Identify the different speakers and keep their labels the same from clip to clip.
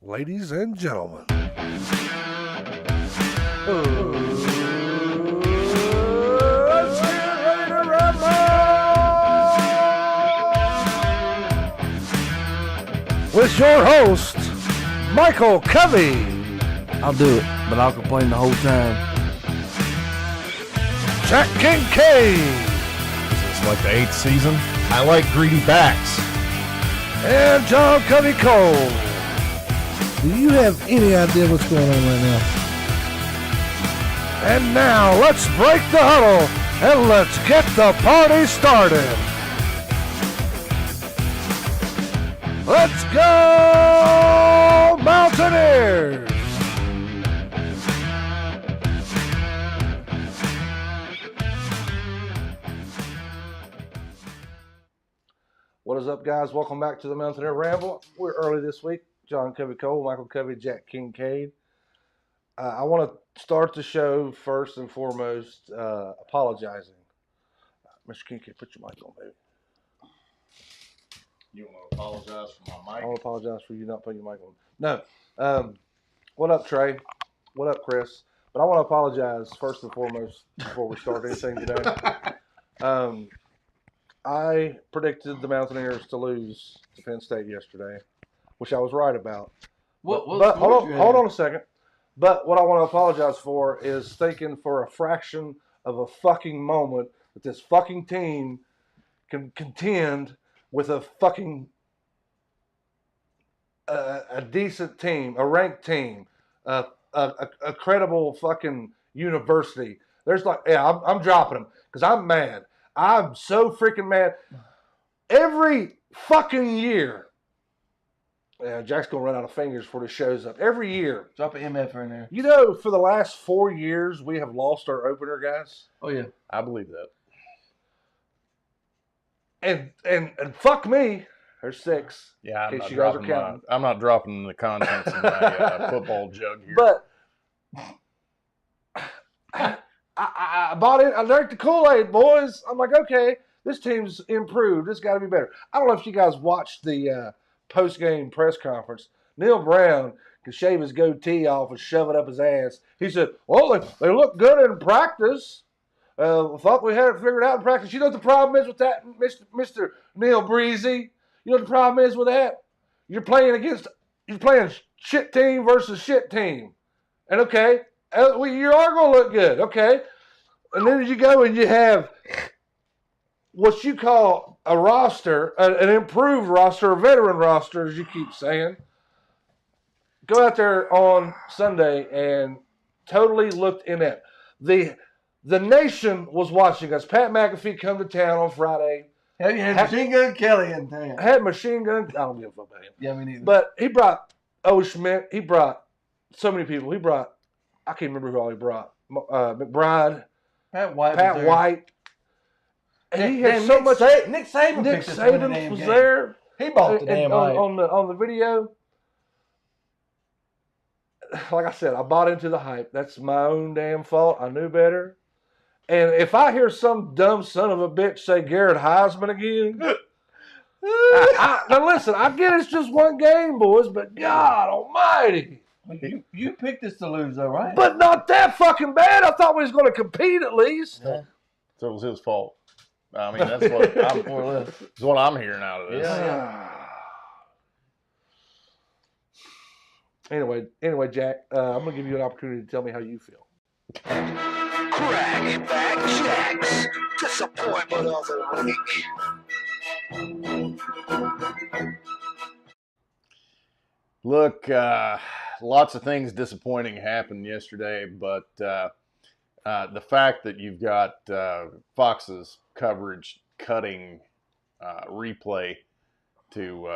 Speaker 1: ladies and gentlemen. Let's get ready to rumble! With your host, Michael Covey.
Speaker 2: I'll do it, but I'll complain the whole time.
Speaker 1: Jack Kincaid.
Speaker 3: It's like the 8th season. I like greedy backs.
Speaker 1: And John Covey Cole.
Speaker 2: Do you have any idea what's going on right now?
Speaker 1: And now let's break the huddle and let's get the party started. Let's go Mountaineers! What is up, guys? Welcome back to the Mountaineer Ramble. We're early this week. John Covey Cole, Michael Covey, Jack Kincaid. I want to start the show first and foremost apologizing. Mr. Kincaid, put your mic on, baby.
Speaker 3: You want to apologize for my mic?
Speaker 1: I want to apologize for you not putting your mic on. No. What up, Trey? What up, Chris? But I want to apologize first and foremost before we start anything today. I predicted the Mountaineers to lose to Penn State yesterday, which I was right about. But hold on a second. But what I want to apologize for is thinking for a fraction of a fucking moment that this fucking team can contend with a fucking a decent team, a ranked team, a credible fucking university. There's like, yeah, I'm dropping them because I'm mad. I'm so freaking mad. Every fucking year. Yeah, Jack's going to run out of fingers before this shows up. Every year.
Speaker 2: Drop an MF in there.
Speaker 1: You know, for the last 4 years, we have lost our opener, guys.
Speaker 2: Oh, yeah.
Speaker 3: I believe
Speaker 1: And
Speaker 3: that.
Speaker 1: fuck me. There's 6.
Speaker 3: Yeah,
Speaker 1: in case you guys are counting.
Speaker 3: I'm not dropping the contents of my football jug here.
Speaker 1: But I bought in. I drank the Kool-Aid, boys. I'm like, okay, this team's improved. It's got to be better. I don't know if you guys watched the post-game press conference. Neil Brown can shave his goatee off and shove it up his ass. He said, well, they look good in practice. Thought we had it figured out in practice. You know what the problem is with that, Mr. Neil Breezy? You know what the problem is with that? You're playing shit team versus shit team. And okay, you are going to look good, okay? And then you go and you have what you call a roster, an improved roster, a veteran roster, as you keep saying. Go out there on Sunday and totally looked inept. The nation was watching us. Pat McAfee come to town on Friday.
Speaker 2: Hell, you had Machine Gun Kelly in town.
Speaker 1: Had Machine Gun. I don't give a fuck about him.
Speaker 2: Yeah, me neither.
Speaker 1: But he brought O. Schmidt. He brought so many people. He brought, I can't remember who all he brought. McBride.
Speaker 2: Pat White.
Speaker 1: And he had so much.
Speaker 2: Nick Saban
Speaker 1: was there.
Speaker 2: He bought the damn hype.
Speaker 1: On the video. Like I said, I bought into the hype. That's my own damn fault. I knew better. And if I hear some dumb son of a bitch say Garrett Heisman again, now listen, I get it's just one game, boys, but God almighty.
Speaker 2: You picked us to lose, though, right?
Speaker 1: But not that fucking bad. I thought we was going to compete at least.
Speaker 3: Yeah. So it was his fault. I mean, that's what I'm hearing out of this.
Speaker 1: Yeah. Anyway, Jack, I'm going to give you an opportunity to tell me how you feel.
Speaker 4: Crackback Jack's disappointment of the week.
Speaker 3: Look, lots of things disappointing happened yesterday, but the fact that you've got Fox's coverage cutting replay to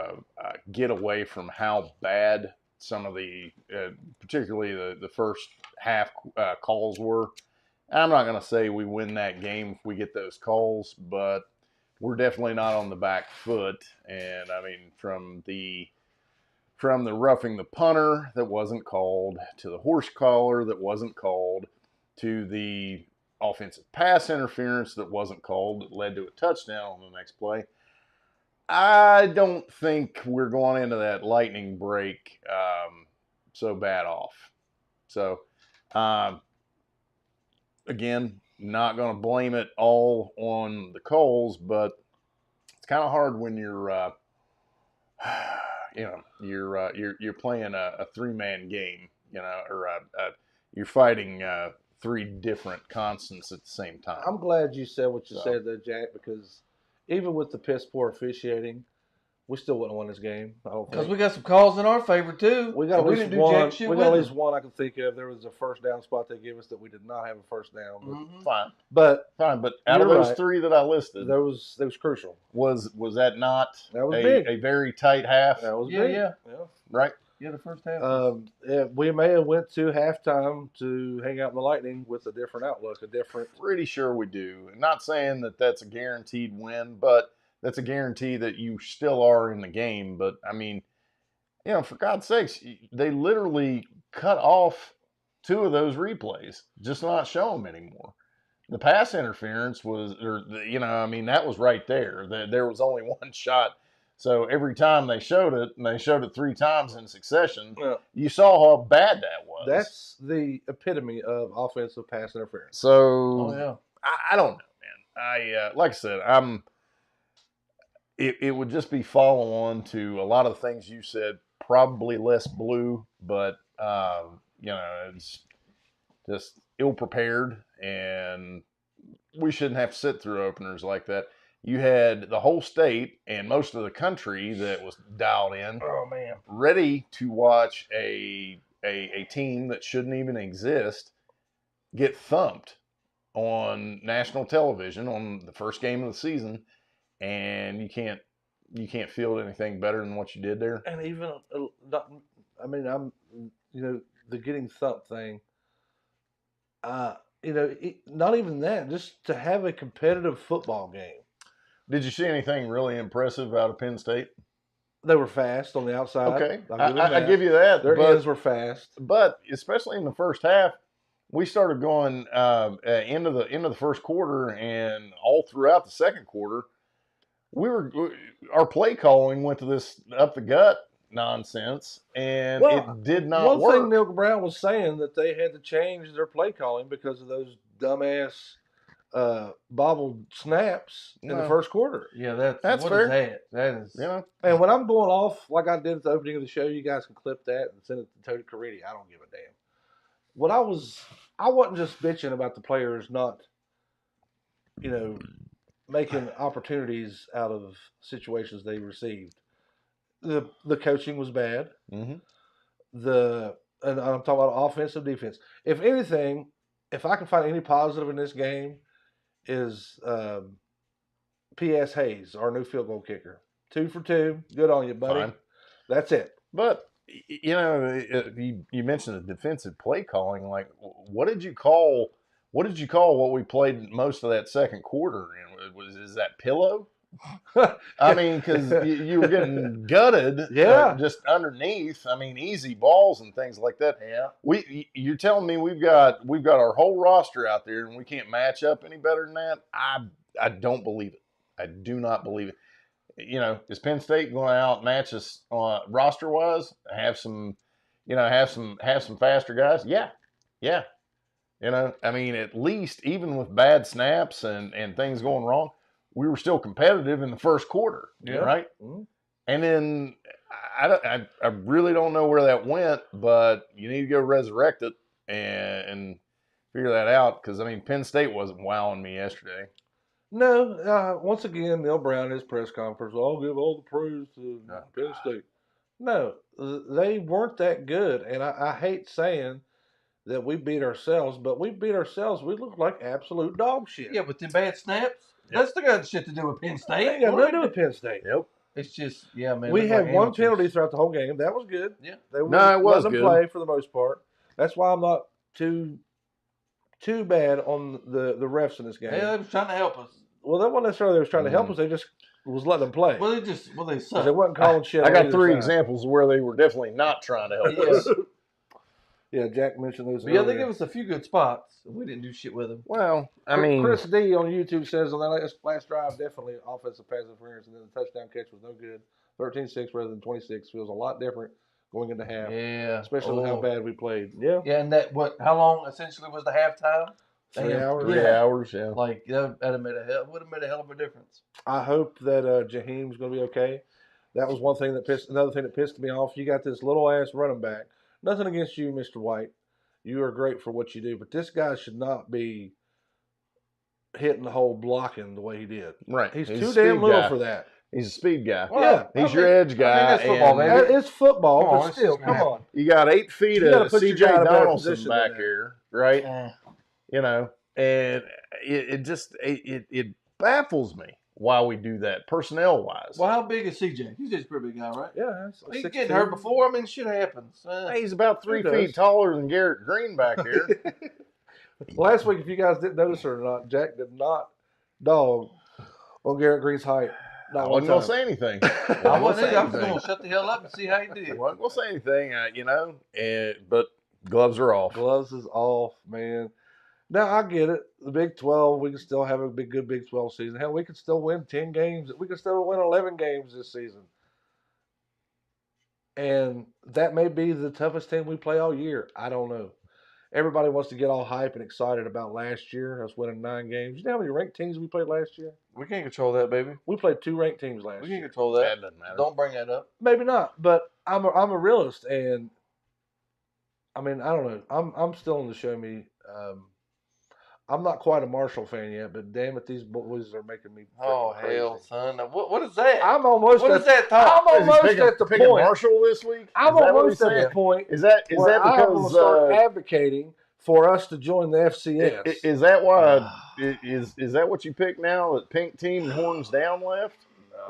Speaker 3: get away from how bad some of the, particularly the first half calls were. I'm not going to say we win that game if we get those calls, but we're definitely not on the back foot. And I mean, from the roughing the punter that wasn't called, to the horse collar that wasn't called, to the offensive pass interference that wasn't called that led to a touchdown on the next play. I don't think we're going into that lightning break so bad off. So, again, not going to blame it all on the Coles, but it's kind of hard when you're, you're playing a 3-man game, or you're fighting 3 different constants at the same time.
Speaker 1: I'm glad you said what you said there, Jack, because even with the piss poor officiating, we still wouldn't win this game. I don't think.
Speaker 5: Because we got some calls in our favor too.
Speaker 1: We got at least
Speaker 5: didn't do
Speaker 1: one.
Speaker 5: jack shit
Speaker 1: We
Speaker 5: with
Speaker 1: got at
Speaker 5: them.
Speaker 1: least one I can think of. There was a first down spot they gave us that we did not have a first down. But,
Speaker 5: Mhm.
Speaker 3: Fine.
Speaker 1: but
Speaker 3: Out of
Speaker 1: You're
Speaker 3: those
Speaker 1: right.
Speaker 3: 3 that I listed,
Speaker 1: that was crucial.
Speaker 3: was that not
Speaker 1: That was big.
Speaker 3: a very tight half?
Speaker 1: That was
Speaker 5: Yeah,
Speaker 1: big.
Speaker 5: yeah.
Speaker 3: Right?
Speaker 5: Yeah, the first half.
Speaker 1: Yeah, we may have went to halftime to hang out in the Lightning with a different outlook, a different.
Speaker 3: Pretty sure we do. Not saying that that's a guaranteed win, but that's a guarantee that you still are in the game. But, I mean, for God's sakes, they literally cut off 2 of those replays, just not show them anymore. The pass interference was, that was right there. There was only one shot. So every time they showed it, and they showed it 3 times in succession,
Speaker 1: Well,
Speaker 3: you saw how bad that was.
Speaker 1: that's the epitome of offensive pass interference.
Speaker 3: So
Speaker 5: Oh yeah.
Speaker 3: I don't know, man. Like I said, it would just be follow on to a lot of the things you said, probably less blue, but it's just ill prepared, and we shouldn't have to sit through openers like that. You had the whole state and most of the country that was dialed in,
Speaker 1: Oh man,
Speaker 3: ready to watch a team that shouldn't even exist get thumped on national television on the first game of the season, and you can't field anything better than what you did there.
Speaker 1: and even the getting thumped thing. Not even that. Just to have a competitive football game.
Speaker 3: Did you see anything really impressive out of Penn State?
Speaker 1: They were fast on the outside.
Speaker 3: Okay,
Speaker 1: I
Speaker 3: I give you that.
Speaker 1: Their
Speaker 3: but,
Speaker 1: ends were fast.
Speaker 3: but especially in the first half, we started going into the first quarter, and all throughout the second quarter, our play calling went to this up the gut nonsense, and it did not work.
Speaker 1: One thing Neil Brown was saying that they had to change their play calling because of those dumbass bobbled snaps in the first quarter.
Speaker 5: Yeah, that's
Speaker 3: That's
Speaker 5: what
Speaker 3: fair.
Speaker 5: is that? That is.
Speaker 1: And when I'm going off like I did at the opening of the show, you guys can clip that and send it to Tony Caridi. I don't give a damn. I wasn't just bitching about the players not, making opportunities out of situations they received. The coaching was bad.
Speaker 3: Mm-hmm.
Speaker 1: And I'm talking about offensive, defense. If anything, if I can find any positive in this game, is P.S. Hayes, our new field goal kicker. 2 for 2. Good on you, buddy.
Speaker 3: Fine.
Speaker 1: That's it.
Speaker 3: But you mentioned the defensive play calling. Like, what did you call what we played most of that second quarter? Is that pillow? I mean, because you were getting gutted, just underneath. I mean, easy balls and things like that.
Speaker 1: Yeah.
Speaker 3: You're telling me we've got our whole roster out there, and we can't match up any better than that? I don't believe it. I do not believe it. Is Penn State going to outmatch us roster wise? Have some faster guys? Yeah. I mean, at least even with bad snaps and things going wrong, we were still competitive in the first quarter, right?
Speaker 1: Mm-hmm.
Speaker 3: And then I really don't know where that went, but you need to go resurrect it and figure that out, because, I mean, Penn State wasn't wowing me yesterday.
Speaker 1: No, once again, Neil Brown in his press conference, I'll give all the praise to Penn State. No, they weren't that good, and I hate saying that we beat ourselves, but we beat ourselves. We look like absolute dog shit.
Speaker 5: Yeah, but the bad snaps, that's the got shit to do with Penn State.
Speaker 1: They got nothing to do with Penn State.
Speaker 3: Yep.
Speaker 5: It's just, man.
Speaker 1: We had one penalty throughout the whole game. That was good.
Speaker 5: Yeah.
Speaker 1: They
Speaker 3: it was
Speaker 1: let them
Speaker 3: good.
Speaker 1: play for the most part. That's why I'm not too bad on the refs in this game.
Speaker 5: Yeah, they was trying to help us.
Speaker 1: Well, that wasn't necessarily they was trying to help us. They just was letting them play.
Speaker 5: Well, they suck.
Speaker 1: They wasn't calling shit.
Speaker 3: I
Speaker 1: on
Speaker 3: got
Speaker 1: either
Speaker 3: 3
Speaker 1: side.
Speaker 3: examples where they were definitely not trying to help us.
Speaker 1: Yeah, Jack mentioned those.
Speaker 5: But yeah, they
Speaker 1: earlier.
Speaker 5: give us a few good spots. We didn't do shit with them.
Speaker 3: Well, I mean,
Speaker 1: Chris D on YouTube says on that last drive, definitely offensive pass interference, and then the touchdown catch was no good. 13-6 rather than 26 feels a lot different going into half,
Speaker 5: Yeah.
Speaker 1: especially with how bad we played. Yeah,
Speaker 5: Yeah, and how long essentially was the halftime?
Speaker 1: 3 hours.
Speaker 3: 3 hours, yeah.
Speaker 5: Like that would have made a hell of a difference.
Speaker 1: I hope that Jaheim's going to be okay. That was another thing that pissed me off. You got this little ass running back. Nothing against you, Mr. White. You are great for what you do, but this guy should not be hitting the hole blocking the way he did.
Speaker 3: Right.
Speaker 1: He's
Speaker 3: a
Speaker 1: too
Speaker 3: speed
Speaker 1: damn little
Speaker 3: guy.
Speaker 1: for that.
Speaker 3: He's a speed guy.
Speaker 1: Well,
Speaker 3: He's your edge guy.
Speaker 5: that's football,
Speaker 3: and
Speaker 5: baby.
Speaker 1: It's football,
Speaker 5: Come on,
Speaker 1: but
Speaker 5: it's
Speaker 1: still,
Speaker 5: just
Speaker 1: come
Speaker 5: math.
Speaker 1: on.
Speaker 3: You got 8 feet
Speaker 1: You gotta
Speaker 3: of
Speaker 1: put your
Speaker 3: C.J.
Speaker 1: guy in a better
Speaker 3: Donaldson
Speaker 1: position
Speaker 3: back
Speaker 1: than that.
Speaker 3: here, right?
Speaker 5: Eh.
Speaker 3: You know, and it baffles me why we do that personnel wise.
Speaker 5: Well, how big is CJ? He's just a pretty big guy, right?
Speaker 1: Yeah, it's
Speaker 5: He's
Speaker 1: 6'2".
Speaker 5: getting hurt before. I mean, shit happens.
Speaker 3: He's about 3
Speaker 1: He does.
Speaker 3: feet taller than Garrett Green back here.
Speaker 1: Last week, if you guys didn't notice it or not, Jack did not dog on Garrett Green's height.
Speaker 3: I
Speaker 1: Not
Speaker 3: wasn't
Speaker 1: one
Speaker 3: gonna
Speaker 1: time.
Speaker 3: say anything.
Speaker 5: I wasn't either. I was going to shut the hell up and see how he
Speaker 3: I
Speaker 5: did.
Speaker 3: wasn't gonna say anything. But gloves are off.
Speaker 1: Gloves is off, man. Now, I get it. The Big 12, we can still have a good Big 12 season. Hell, we could still win 10 games. We could still win 11 games this season. And that may be the toughest team we play all year. I don't know. Everybody wants to get all hype and excited about last year, us winning 9 games. You know how many ranked teams we played last year?
Speaker 5: We can't control that, baby.
Speaker 1: We played 2 ranked teams last
Speaker 5: We
Speaker 1: year.
Speaker 5: can't control that.
Speaker 3: That doesn't matter.
Speaker 5: Don't bring that up.
Speaker 1: Maybe not, but I'm a realist, and I mean, I don't know. I'm still in the show me. I'm not quite a Marshall fan yet, but damn it, these boys are making me.
Speaker 5: Oh,
Speaker 1: freaking crazy.
Speaker 5: hell, son. Now, what is that?
Speaker 1: I'm almost.
Speaker 5: What
Speaker 1: at,
Speaker 5: is that talk?
Speaker 1: I'm almost
Speaker 3: Is he
Speaker 1: at the
Speaker 3: picking
Speaker 1: point.
Speaker 3: Marshall this week?
Speaker 1: I'm
Speaker 3: Is that what
Speaker 1: almost
Speaker 3: he's
Speaker 1: at the
Speaker 3: saying?
Speaker 1: point.
Speaker 3: Is that
Speaker 1: where I'm going to
Speaker 3: because
Speaker 1: start advocating for us to join the FCS?
Speaker 3: is that why is that what you pick now? That pink team and horns down left?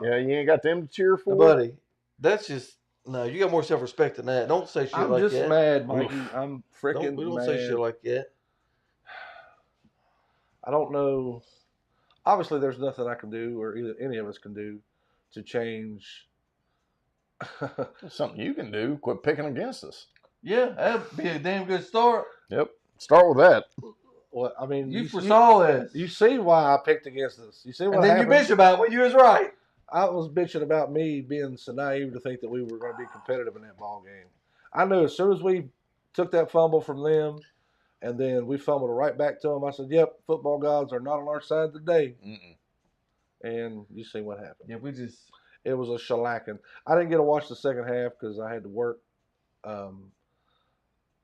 Speaker 1: No.
Speaker 3: Yeah, you ain't got them to cheer for,
Speaker 5: Buddy, that's just no. You got more self-respect than that. Don't say shit
Speaker 1: I'm
Speaker 5: like
Speaker 1: just
Speaker 5: that.
Speaker 1: mad, Mikey. I'm freaking
Speaker 5: We don't
Speaker 1: mad.
Speaker 5: say shit like that.
Speaker 1: I don't know. Obviously, there's nothing I can do, or either any of us can do, to change.
Speaker 3: Something you can do. Quit picking against us.
Speaker 5: Yeah, that'd be a damn good start.
Speaker 3: Yep. Start with that.
Speaker 1: Well, I mean,
Speaker 5: You foresaw this.
Speaker 1: You see why I picked against us. You see what
Speaker 5: and then
Speaker 1: happened?
Speaker 5: you bitch about what you was right.
Speaker 1: I was bitching about me being so naive to think that we were going to be competitive in that ball game. I knew as soon as we took that fumble from them, and then we fumbled it right back to them, I said, "Yep, football gods are not on our side today."
Speaker 3: Mm-mm.
Speaker 1: And you see what happened.
Speaker 5: Yeah, we just.
Speaker 1: It was a shellacking. I didn't get to watch the second half because I had to work.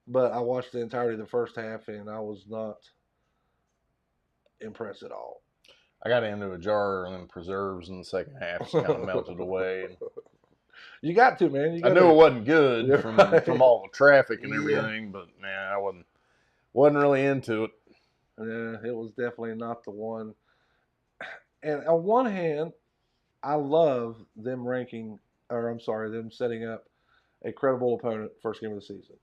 Speaker 1: But I watched the entirety of the first half, and I was not impressed at all.
Speaker 3: I got into a jar of them preserves in the second half. It's kind of melted away. And
Speaker 1: You got to, man. You
Speaker 3: I
Speaker 1: got
Speaker 3: knew
Speaker 1: to.
Speaker 3: it wasn't good
Speaker 1: You're
Speaker 3: from
Speaker 1: right.
Speaker 3: all the traffic and
Speaker 1: Yeah.
Speaker 3: everything, but man, I wasn't really into it.
Speaker 1: Yeah, it was definitely not the one. And on one hand, I love them them setting up a credible opponent first game of the season.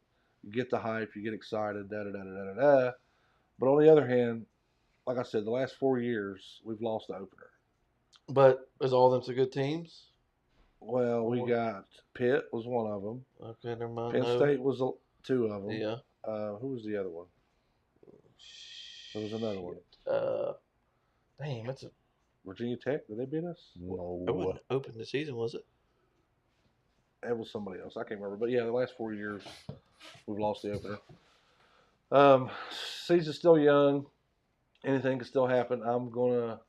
Speaker 1: You get the hype, you get excited, da-da-da-da-da-da. But on the other hand, like I said, the last 4 years, we've lost the opener.
Speaker 5: But is all them some good teams?
Speaker 1: Well, we got Pitt was one of them.
Speaker 5: Okay, never mind.
Speaker 1: Penn
Speaker 5: no.
Speaker 1: State was 2 of them.
Speaker 5: Yeah.
Speaker 1: Who was the other one? There was another one.
Speaker 5: Damn, that's a.
Speaker 1: Virginia Tech, did they beat us?
Speaker 3: No.
Speaker 5: It wasn't open the season, was it?
Speaker 1: It was somebody else. I can't remember. But yeah, the last 4 years, we've lost the opener. Season's still young. Anything can still happen. I'm going to,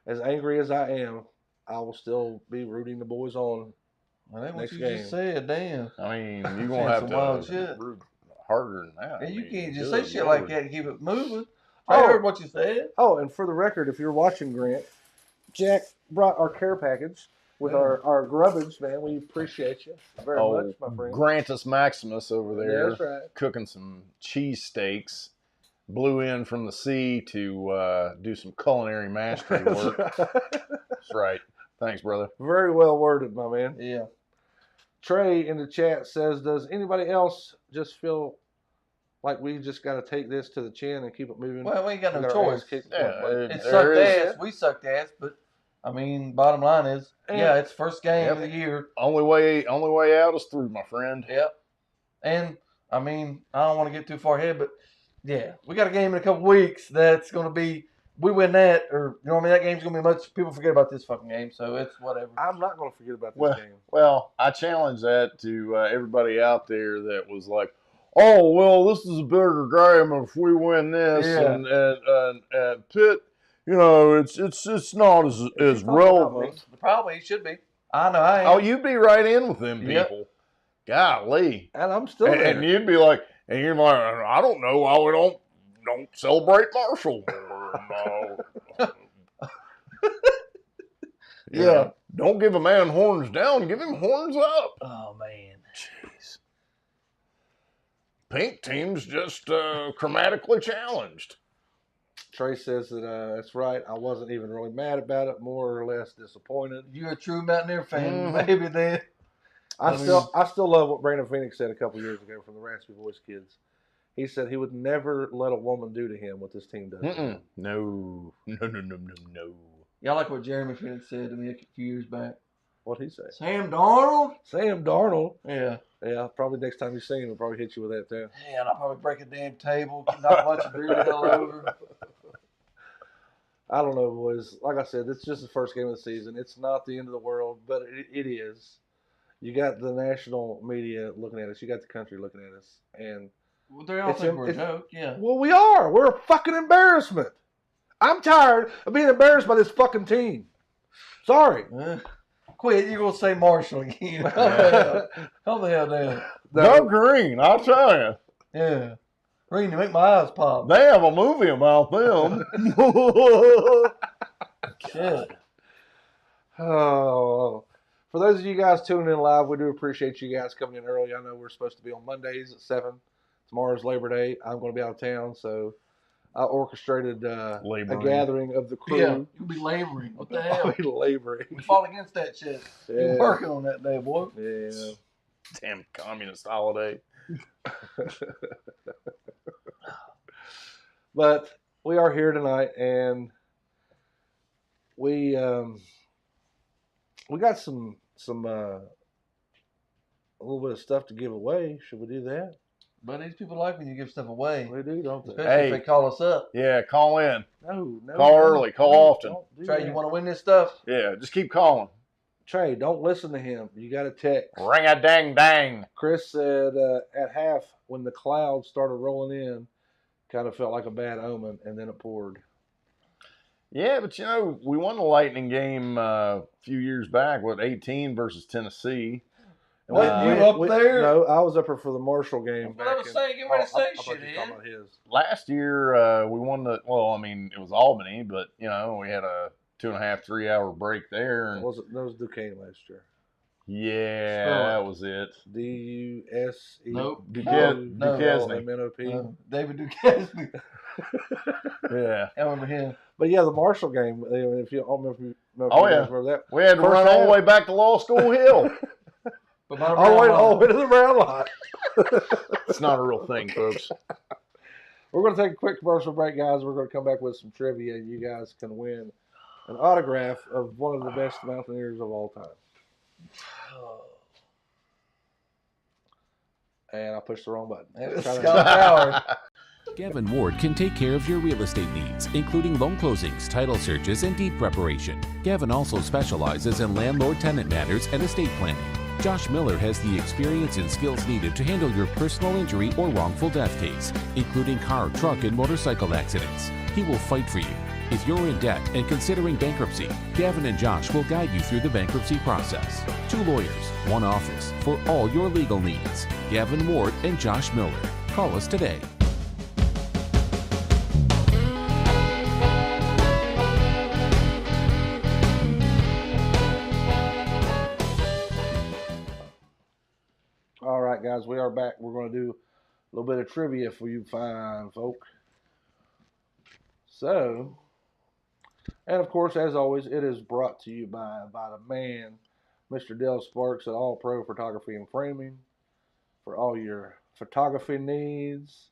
Speaker 1: as angry as I am, I will still be rooting the boys on.
Speaker 5: Well, that's what
Speaker 1: Next
Speaker 5: you
Speaker 1: game.
Speaker 5: just said. Damn.
Speaker 3: I mean, you're
Speaker 5: Saying
Speaker 3: going to have
Speaker 5: some wild
Speaker 3: to
Speaker 5: shit.
Speaker 3: root harder than that.
Speaker 5: Yeah,
Speaker 3: I
Speaker 5: you
Speaker 3: mean,
Speaker 5: can't just
Speaker 3: good
Speaker 5: say shit like
Speaker 3: Lord.
Speaker 5: that and keep it moving.
Speaker 1: Oh.
Speaker 5: I heard what you said.
Speaker 1: Oh, and for the record, if you're watching, Grant, Jack brought our care package with our grubbage, man. We appreciate you very much, my friend.
Speaker 3: Grantus Maximus over there
Speaker 1: Yeah, that's right.
Speaker 3: cooking some cheese steaks. Blew in from the sea to do some culinary mastery work. That's right. Thanks, brother.
Speaker 1: Very well worded, my man.
Speaker 5: Yeah.
Speaker 1: Trey in the chat says, does anybody else just feel like we just got to take this to the chin and keep it moving?
Speaker 5: Well, we ain't got no
Speaker 1: We got our ass
Speaker 5: choice.
Speaker 1: kicked
Speaker 3: Yeah,
Speaker 1: point blank.
Speaker 5: It
Speaker 3: there
Speaker 5: sucked
Speaker 3: is-
Speaker 5: ass. We sucked ass, but I mean, bottom line is,
Speaker 1: And-
Speaker 5: yeah, it's first game
Speaker 3: Yep.
Speaker 5: of the year.
Speaker 3: Only way out is through, my friend.
Speaker 5: Yep. And I mean, I don't want to get too far ahead, but yeah, we got a game in a couple weeks that's going to be. We win that, or you know what I mean. That game's going to be much. People forget about this fucking game, so it's whatever.
Speaker 1: I'm not going to forget about this game.
Speaker 3: Well, I challenge that to everybody out there that was like, "Oh, well, this is a bigger game if we win this," and Pitt, you know, it's not as relevant.
Speaker 5: Probably it should be. I know. I am.
Speaker 3: Oh, you'd be right in with them people. Golly,
Speaker 1: and I'm still there.
Speaker 3: And you'd be like, I don't know why we don't celebrate Marshall. Yeah. Don't give a man horns down. Give him horns up.
Speaker 5: Oh, man.
Speaker 3: Jeez. Pink team's just chromatically challenged.
Speaker 1: Trey says that that's right. I wasn't even really mad about it. More or less disappointed.
Speaker 5: You're a true Mountaineer fan. Maybe then.
Speaker 1: I still love what Brandon Phoenix said a couple years ago from the Raspy Voice Kids. He said he would never let a woman do to him what this team does. To him.
Speaker 3: No.
Speaker 5: Y'all like what Jeremy Phoenix said to me a few years back.
Speaker 1: What'd he say?
Speaker 5: Sam Darnold?
Speaker 1: Sam Darnold?
Speaker 5: Yeah.
Speaker 1: Yeah, probably next time you see him, he'll probably hit you with that too.
Speaker 5: Yeah, and I'll probably break a damn table, knock a bunch of beer the hell over.
Speaker 1: I don't know, boys. Like I said, it's just the first game of the season. It's not the end of the world, but it is. You got the national media looking at us. You got the country looking at us. And
Speaker 5: they all think we're a joke, yeah.
Speaker 1: Well, we are. We're a fucking embarrassment. I'm tired of being embarrassed by this fucking team. Sorry.
Speaker 5: Quit. You're going to say Marshall again. Calm the hell down.
Speaker 3: Go Green, I'll tell you.
Speaker 5: Yeah. Green, you make my eyes pop.
Speaker 3: They have a movie about them.
Speaker 5: Shit.
Speaker 1: Oh. For those of you guys tuning in live, we do appreciate you guys coming in early. I know we're supposed to be on Mondays at 7. Tomorrow's Labor Day. I'm going to be out of town, so I orchestrated a gathering of the crew.
Speaker 5: Yeah, you'll be laboring. What the hell?
Speaker 1: I'll be laboring.
Speaker 5: We fought against that shit. Yeah. You're working on that day, boy.
Speaker 1: Yeah.
Speaker 3: Damn communist holiday.
Speaker 1: But we are here tonight, and we got some a little bit of stuff to give away. Should we do that?
Speaker 5: But these people like when you give stuff away.
Speaker 1: They do, don't they?
Speaker 5: Especially if they call us up.
Speaker 3: Yeah, call in.
Speaker 1: No.
Speaker 3: Call early. Call often.
Speaker 5: Trey, you want to win this stuff?
Speaker 3: Yeah, just keep calling.
Speaker 1: Trey, don't listen to him. You got to text.
Speaker 3: Ring a dang dang.
Speaker 1: Chris said at half, when the clouds started rolling in, kind of felt like a bad omen, and then it poured.
Speaker 3: Yeah, but you know, we won the Lightning game a few years back, 18 versus Tennessee.
Speaker 5: You up there?
Speaker 1: No, I was up there for the Marshall game.
Speaker 5: But I was saying, get ready to say shit,
Speaker 3: Last year, we won it was Albany, but, you know, we had a 2.5, 3 hour break there. And,
Speaker 1: that was Duquesne last year.
Speaker 3: Yeah, that was it.
Speaker 1: D-U-S-E.
Speaker 5: Nope.
Speaker 3: Duquesne.
Speaker 5: David Duquesne.
Speaker 3: Yeah.
Speaker 5: I remember him.
Speaker 1: But yeah, the Marshall game, if you don't remember that.
Speaker 3: We had to run all the way back to Law School Hill.
Speaker 1: all the way to the brown line.
Speaker 3: It's not a real thing, folks.
Speaker 1: We're going to take a quick commercial break, guys. We're going to come back with some trivia, and you guys can win an autograph of one of the best Mountaineers of all time. And I pushed the wrong button.
Speaker 6: Gavin Ward can take care of your real estate needs, including loan closings, title searches, and deed preparation. Gavin also specializes in landlord-tenant matters and estate planning. Josh Miller has the experience and skills needed to handle your personal injury or wrongful death case, including car, truck, and motorcycle accidents. He will fight for you. If you're in debt and considering bankruptcy, Gavin and Josh will guide you through the bankruptcy process. 2 lawyers, 1 office for all your legal needs. Gavin Ward and Josh Miller. Call us today.
Speaker 1: All right, guys, we are back. We're going to do a little bit of trivia for you fine folk. So, and of course, as always, it is brought to you by the man, Mr. Dale Sparks at All Pro Photography and Framing, for all your photography needs.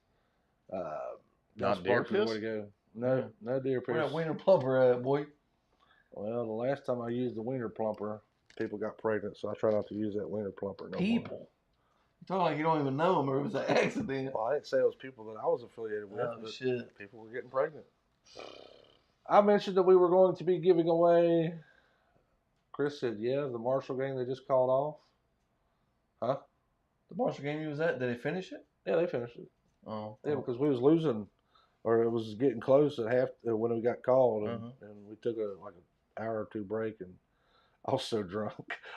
Speaker 3: Not deer piss?
Speaker 1: Way to go. No deer piss.
Speaker 5: Where that wiener plumper at, boy?
Speaker 1: Well, the last time I used the wiener plumper, people got pregnant, so I try not to use that wiener plumper no more.
Speaker 5: You talk like you don't even know them or it was an accident.
Speaker 1: Well, I didn't say it was people that I was affiliated with,
Speaker 5: Oh,
Speaker 1: but
Speaker 5: shit.
Speaker 1: people were getting pregnant. I mentioned that we were going to be giving away. Chris said, yeah, the Marshall game they just called off. Huh?
Speaker 5: The Marshall game you was at, did they finish it?
Speaker 1: Yeah, they finished it.
Speaker 5: Oh.
Speaker 1: Yeah, because we was losing, or it was getting close at half when we got called, and,
Speaker 5: Uh-huh.
Speaker 1: and we took an hour or two break, and I was so drunk,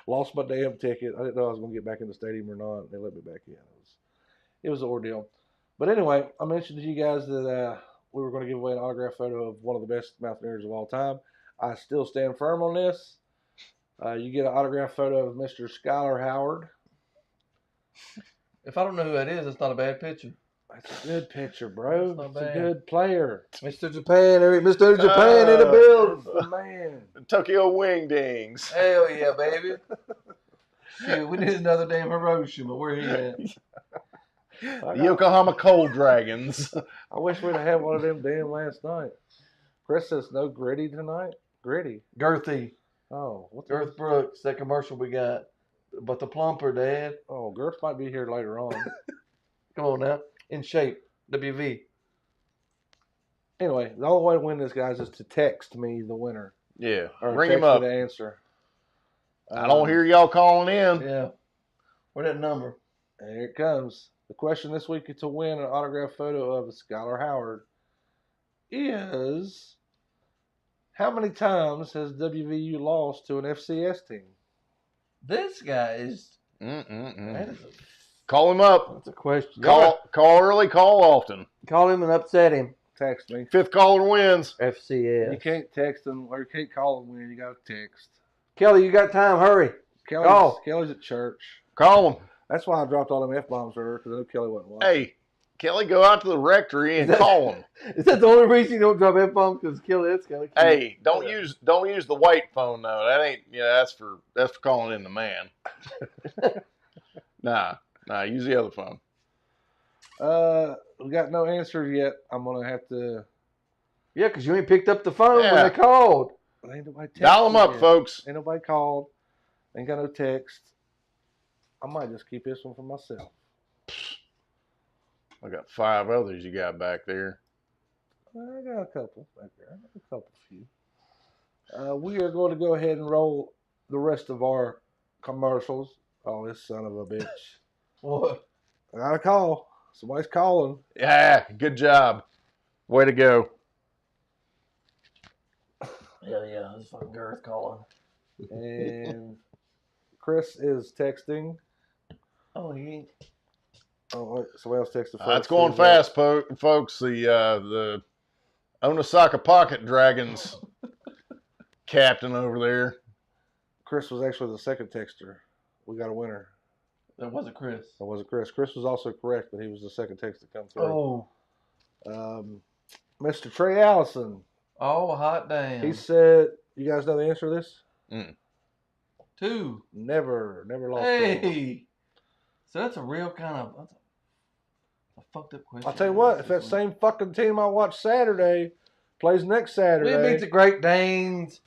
Speaker 1: lost my damn ticket. I didn't know I was going to get back in the stadium or not. And they let me back in. It was an ordeal. But anyway, I mentioned to you guys that we were going to give away an autograph photo of one of the best Mountaineers of all time. I still stand firm on this. You get an autograph photo of Mr. Skylar Howard.
Speaker 5: If I don't know who that is, it's not a bad picture.
Speaker 1: That's a good picture, bro.
Speaker 5: That's not
Speaker 1: It's
Speaker 5: bad.
Speaker 1: a good player.
Speaker 5: Mr. Japan, Mr. Japan in the building.
Speaker 1: The man.
Speaker 3: Tokyo Wingdings.
Speaker 5: Hell yeah, baby. Shit, we need another damn Hiroshima. Where he at?
Speaker 3: Yokohama Coal Dragons.
Speaker 1: I wish we'd have had one of them damn last night. Chris says no gritty tonight. Gritty.
Speaker 5: Girthy.
Speaker 1: Oh, what's
Speaker 5: Girth Brooks, that commercial we got. But the plumper, Dad.
Speaker 1: Oh, Girth might be here later on.
Speaker 5: Come on now. In shape. WV.
Speaker 1: Anyway, the only way to win this, guys, is to text me the winner.
Speaker 3: Yeah,
Speaker 1: Or
Speaker 3: bring
Speaker 1: text
Speaker 3: him up.
Speaker 1: me the answer.
Speaker 3: I don't hear y'all calling in.
Speaker 5: Yeah. Where that number?
Speaker 1: Here it comes. The question this week to win an autographed photo of Skylar Howard is, how many times has WVU lost to an FCS team?
Speaker 5: This guy is. That is
Speaker 3: Call him up.
Speaker 5: that's a question.
Speaker 3: Call early, call often.
Speaker 5: Call him and upset him.
Speaker 1: Text me.
Speaker 3: Fifth caller wins.
Speaker 5: FCS.
Speaker 1: You can't text them, or you can't call them when you got to text.
Speaker 5: Kelly, you got time. Hurry.
Speaker 1: Kelly's at church.
Speaker 3: Call him.
Speaker 1: That's why I dropped all them F-bombs earlier, because I knew Kelly wasn't watching.
Speaker 3: Hey, Kelly, go out to the rectory and call him.
Speaker 5: Is that the only reason you don't drop F-bombs? Because Kelly, that's kind of cute.
Speaker 3: Hey, don't use the white phone though. That ain't that's for calling in the man. Nah, use the other phone.
Speaker 1: We got no answers yet. I'm gonna have to.
Speaker 5: Yeah, because you ain't picked up the phone when
Speaker 3: Yeah.
Speaker 5: they called.
Speaker 1: Ain't nobody texted
Speaker 3: Dial them up,
Speaker 1: yet.
Speaker 3: folks.
Speaker 1: Ain't nobody called. Ain't got no text. I might just keep this one for myself.
Speaker 3: I got 5 others you got back there.
Speaker 1: I got a couple back there. Few. We are going to go ahead and roll the rest of our commercials. Oh, this son of a bitch.
Speaker 5: What?
Speaker 1: I got a call. Somebody's calling.
Speaker 3: Yeah, good job. Way to go.
Speaker 5: Hell yeah, this fucking Girth calling.
Speaker 1: And Chris is texting.
Speaker 5: Oh, he ain't.
Speaker 1: Oh, wait, somebody else texted.
Speaker 3: It's going fast, folks. The Onosaka Pocket Dragons captain over there.
Speaker 1: Chris was actually the second texter. We got a winner.
Speaker 5: That wasn't Chris.
Speaker 1: That wasn't Chris. Chris was also correct, but he was the second text to come through.
Speaker 5: Oh.
Speaker 1: Mr. Trey Allison.
Speaker 5: Oh, hot damn.
Speaker 1: He said, you guys know the answer to this?
Speaker 5: 2.
Speaker 1: Never lost.
Speaker 5: Hey. So that's a real kind of that's a fucked up question.
Speaker 1: I'll tell you what, if that same fucking team I watched Saturday plays next Saturday.
Speaker 5: We beat the Great Danes.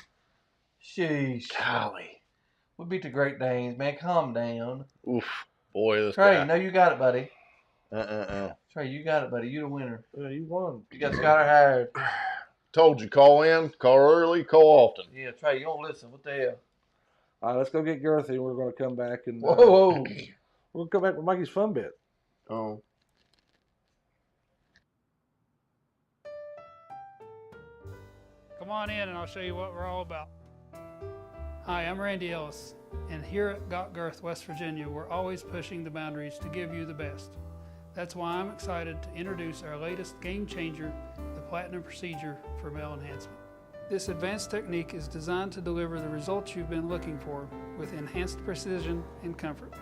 Speaker 5: Sheesh.
Speaker 3: Golly.
Speaker 5: We beat the Great Danes, man. Calm down.
Speaker 3: Oof. Boy, this
Speaker 5: Trey,
Speaker 3: guy.
Speaker 5: you know you got it, buddy.
Speaker 3: Uh-uh-uh.
Speaker 5: Trey, you got it, buddy. You the winner.
Speaker 1: Yeah, you won.
Speaker 5: You got Skylar Howard.
Speaker 3: Told you, call in, call early, call often.
Speaker 5: Yeah, Trey, you don't listen. What the hell?
Speaker 1: All right, let's go get Girthy. We're going to come back and
Speaker 5: Whoa.
Speaker 1: we're going to come back with Mikey's fun bit.
Speaker 3: Oh.
Speaker 7: Come on in and I'll show you what we're all about. Hi, I'm Randy Ellis, and here at Got Girth, West Virginia, we're always pushing the boundaries to give you the best. That's why I'm excited to introduce our latest game changer, the Platinum Procedure for Male Enhancement. This advanced technique is designed to deliver the results you've been looking for with enhanced precision and comfort.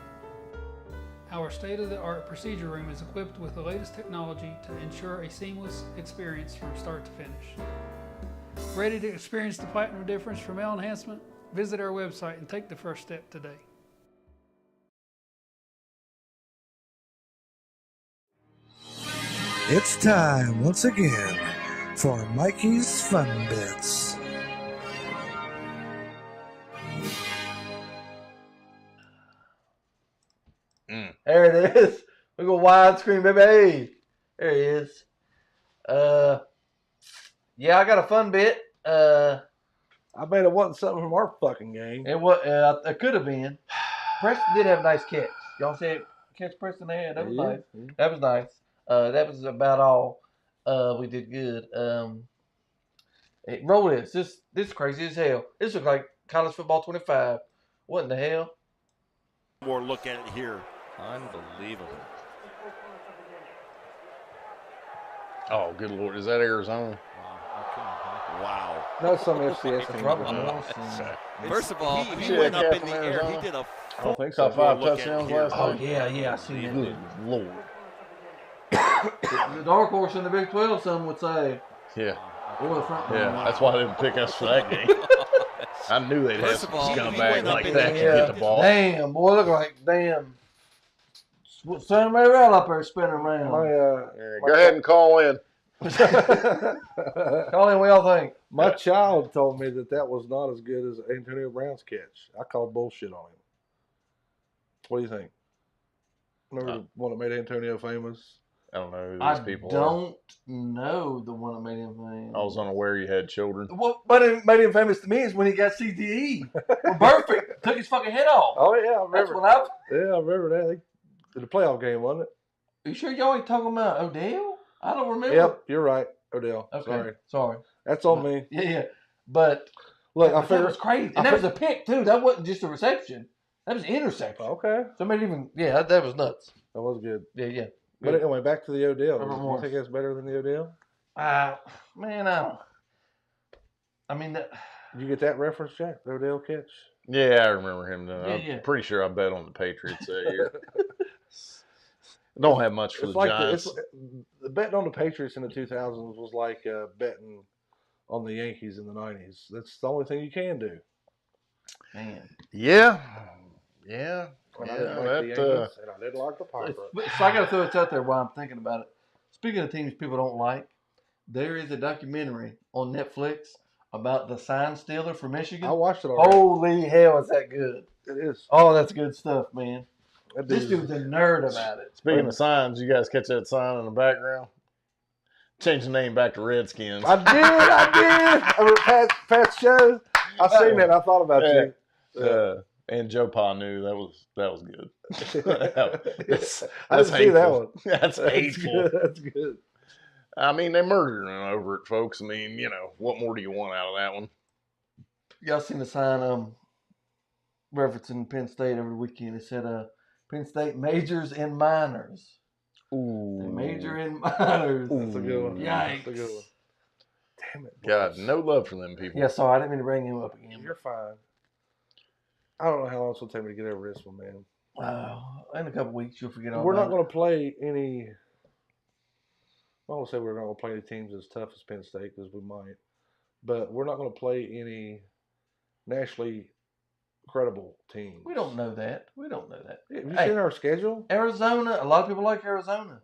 Speaker 7: Our state-of-the-art procedure room is equipped with the latest technology to ensure a seamless experience from start to finish. Ready to experience the platinum difference for male enhancement? Visit our website and take the first step today.
Speaker 2: It's time once again for Mikey's Fun Bits.
Speaker 5: Hey, There it is. We go widescreen, baby. Hey, there he is. Yeah, I got a fun bit.
Speaker 1: I bet it wasn't something from our fucking game.
Speaker 5: It could have been. Preston did have a nice catch. Y'all see it? Catch Preston had. That was nice.
Speaker 1: Yeah.
Speaker 5: That was nice. That was about all. We did good. Roll this. This is crazy as hell. This looks like college football 25. What in the hell?
Speaker 8: More look at it here. Unbelievable.
Speaker 3: Oh, good Lord. Is that Arizona?
Speaker 8: Wow.
Speaker 1: That's some FCS team.
Speaker 8: First of all, he
Speaker 3: see
Speaker 8: went
Speaker 3: that
Speaker 8: up
Speaker 3: cat
Speaker 8: in the
Speaker 3: from
Speaker 8: air. He
Speaker 3: Arizona?
Speaker 8: did a
Speaker 1: I don't think so.
Speaker 3: Caught 5
Speaker 8: look at it
Speaker 3: touchdowns
Speaker 8: here.
Speaker 3: last
Speaker 5: Oh,
Speaker 3: night.
Speaker 5: yeah, I seen
Speaker 3: Good
Speaker 5: that.
Speaker 3: Lord.
Speaker 5: The dark horse in the Big 12, some would say.
Speaker 3: Yeah.
Speaker 5: Boy, front
Speaker 3: Yeah. That's why they didn't pick us for that game. I knew they'd have
Speaker 8: First
Speaker 3: some
Speaker 8: of all, he
Speaker 3: scumbag
Speaker 8: went up
Speaker 3: like
Speaker 8: in
Speaker 3: that
Speaker 8: the
Speaker 3: can
Speaker 8: air.
Speaker 3: get the ball.
Speaker 5: Damn, boy, look like damn. Sam Marrell up there spinning around.
Speaker 3: Go ahead and call in.
Speaker 5: Call in, what y'all think?
Speaker 1: My child told me that was not as good as Antonio Brown's catch. I called bullshit on him. What do you think? Remember the one that made Antonio famous?
Speaker 3: I don't know who
Speaker 5: I
Speaker 3: these people are.
Speaker 5: don't know the one that made him famous.
Speaker 3: I was unaware you had children.
Speaker 5: What made him famous to me is when he got CTE. Well, perfect. Took his fucking head off.
Speaker 1: Oh yeah, I
Speaker 5: That's
Speaker 1: remember.
Speaker 5: when I.
Speaker 1: Yeah, I remember that. In the playoff game, wasn't it?
Speaker 5: Are you sure y'all ain't talking about Odell? I don't remember.
Speaker 1: Yep, you're right, Odell.
Speaker 5: Okay. Sorry.
Speaker 1: That's on me.
Speaker 5: Yeah. But
Speaker 1: Look, I
Speaker 5: that
Speaker 1: figured.
Speaker 5: was crazy. And that was a pick, too. That wasn't just a reception. That was an interception.
Speaker 1: Okay,
Speaker 5: Somebody even, that was nuts.
Speaker 1: that was good.
Speaker 5: Yeah.
Speaker 1: But anyway, back to the Odell.
Speaker 5: Robert
Speaker 1: Do you
Speaker 5: Morris.
Speaker 1: think that's better than the Odell?
Speaker 5: Man, I don't. I mean,
Speaker 1: Did you get that reference, Jack? The Odell catch?
Speaker 3: Yeah, I remember him.
Speaker 5: Yeah.
Speaker 3: I'm pretty sure I bet on the Patriots that year. Don't have much for
Speaker 1: It's
Speaker 3: the
Speaker 1: like
Speaker 3: Giants.
Speaker 1: the betting on the Patriots in the 2000s was like betting on the Yankees in the 90s. That's the only thing you can do.
Speaker 5: man.
Speaker 3: Yeah.
Speaker 1: And I didn't like the Yankees, and I didn't like the Pirates.
Speaker 5: So I got to throw this out there while I'm thinking about it. Speaking of teams people don't like, there is a documentary on Netflix about the sign stealer from Michigan.
Speaker 1: I watched it already.
Speaker 5: Holy hell, is that good?
Speaker 1: It is.
Speaker 5: Oh, that's good stuff, man.
Speaker 1: That
Speaker 5: This dude's a nerd about it.
Speaker 3: Speaking of signs, you guys catch that sign in the background? Change the name back to Redskins.
Speaker 1: I did. Over Pat's show. I seen that. I thought about you.
Speaker 3: And Joe Pa knew that was good.
Speaker 1: I didn't see that one.
Speaker 3: That's hateful.
Speaker 1: That's good.
Speaker 3: I mean, they murdered him over it, folks. I mean, what more do you want out of that one?
Speaker 5: Y'all seen the sign referencing Penn State over the weekend? It said Penn State majors in minors.
Speaker 3: Ooh.
Speaker 5: They major in minors.
Speaker 1: That's a good one.
Speaker 5: Yikes.
Speaker 1: That's a good one. Damn it.
Speaker 3: God,
Speaker 1: boys.
Speaker 3: no love for them people.
Speaker 5: Yeah, sorry, I didn't mean to bring him up again.
Speaker 1: You're fine. I don't know how long it's going to take me to get over this one, man.
Speaker 5: In a couple weeks, you'll forget all
Speaker 1: We're
Speaker 5: about
Speaker 1: not going to play any. I don't say we're not going to play any teams as tough as Penn State because we might, but we're not going to play any nationally credible teams.
Speaker 5: We don't know that.
Speaker 1: Have you
Speaker 5: Hey.
Speaker 1: seen our schedule?
Speaker 5: Arizona, a lot of people like Arizona.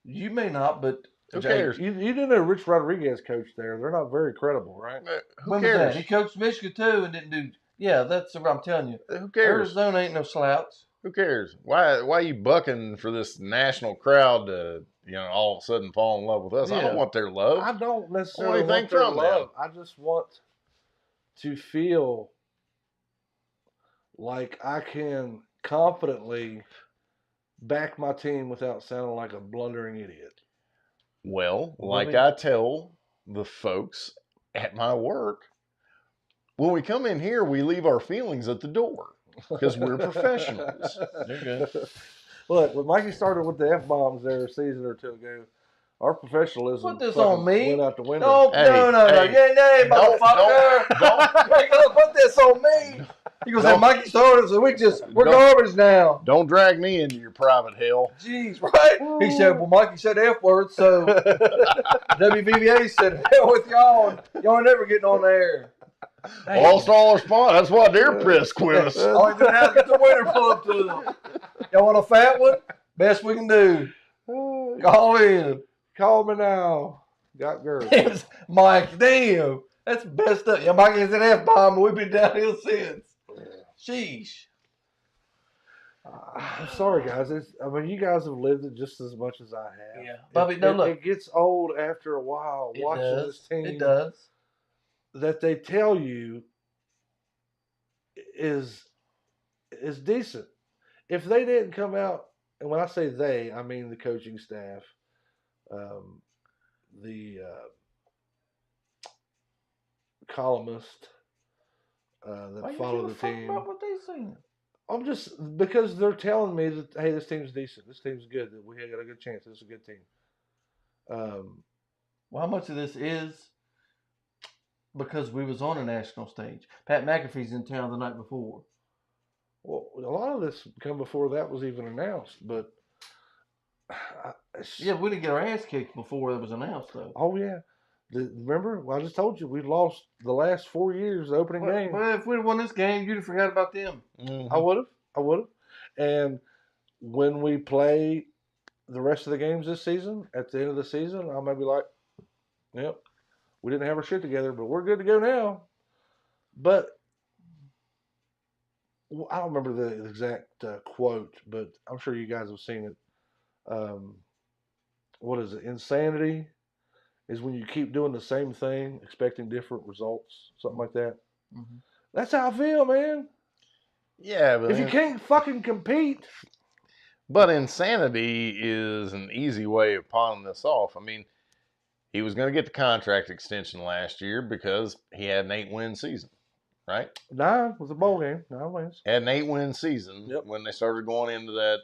Speaker 5: You may not, but
Speaker 3: Who
Speaker 5: Jay,
Speaker 3: cares?
Speaker 1: You didn't know Rich Rodriguez coached there. They're not very credible, right?
Speaker 3: Who
Speaker 5: When was that?
Speaker 3: cares?
Speaker 5: He coached Michigan too and didn't do. Yeah, that's what I'm telling you.
Speaker 3: Who cares?
Speaker 5: Arizona ain't no slouch.
Speaker 3: Who cares? Why are you bucking for this national crowd to, all of a sudden fall in love with us? I
Speaker 5: Yeah.
Speaker 3: don't want their love.
Speaker 1: I don't necessarily
Speaker 3: Only thing
Speaker 1: want their
Speaker 3: from them.
Speaker 1: love. I just want to feel like I can confidently back my team without sounding like a blundering idiot.
Speaker 3: Well,
Speaker 1: Well,
Speaker 3: like I tell the folks at my work, when we come in here, we leave our feelings at the door because we're professionals.
Speaker 5: They're good.
Speaker 1: Look, when Mikey started with the F-bombs there a season or two ago, our professionalism
Speaker 5: Put this
Speaker 1: fucking
Speaker 5: on me.
Speaker 1: went out the window.
Speaker 5: No,
Speaker 3: Hey,
Speaker 5: no,
Speaker 3: hey,
Speaker 5: yeah,
Speaker 3: don't-
Speaker 5: motherfucker. You ain't gonna put this on me. You gonna say Mikey started, so we're
Speaker 3: Don't-
Speaker 5: garbage now.
Speaker 3: Don't drag me into your private hell.
Speaker 5: Jeez, right? He said, well, Mikey said the F word, so WVVA said, hell with y'all. Y'all ain't never getting on the air.
Speaker 3: Lost all our spot. That's why they're pressed quit us.
Speaker 5: All you do now is get the winter pull up to them. Y'all want a fat one? Best we can do. Call in.
Speaker 1: Call me now. Got girls.
Speaker 5: Mike, damn. That's the best stuff. Yeah, Mike is an F-bomb, and we've been downhill since. Sheesh.
Speaker 1: I'm sorry, guys. I mean, you guys have lived it just as much as I have.
Speaker 5: Yeah. Bobby, no, look.
Speaker 1: It gets old after a while watching this team.
Speaker 5: It does.
Speaker 1: That they tell you is decent. If they didn't come out, and when I say they, I mean the coaching staff, the columnist that follow the team.
Speaker 5: About what they saying?
Speaker 1: I'm just because they're telling me that hey, this team's decent, this team's good, that we got a good chance, this is a good team.
Speaker 5: Well, how much of this is because we was on a national stage? Pat McAfee's in town the night before.
Speaker 1: Well, a lot of this come before that was even announced, but
Speaker 5: yeah, we didn't get our ass kicked before it was announced, though.
Speaker 1: Oh yeah, remember? Well, I just told you we lost the last 4 years. The opening game.
Speaker 5: Well, if we'd have won this game, you'd have forgot about them.
Speaker 1: Mm-hmm. I would have. And when we play the rest of the games this season, at the end of the season, I might be like, "Yep, we didn't have our shit together, but we're good to go now." But I don't remember the exact quote, but I'm sure you guys have seen it. What is it? Insanity is when you keep doing the same thing, expecting different results, something like that. Mm-hmm. That's how I feel, man.
Speaker 3: Yeah, but
Speaker 1: if you can't fucking compete.
Speaker 3: But insanity is an easy way of pawning this off. I mean, he was going to get the contract extension last year because he had an 8-win season, right?
Speaker 1: 9 was a bowl game. 9 wins.
Speaker 3: Had an 8-win season when they started going into that,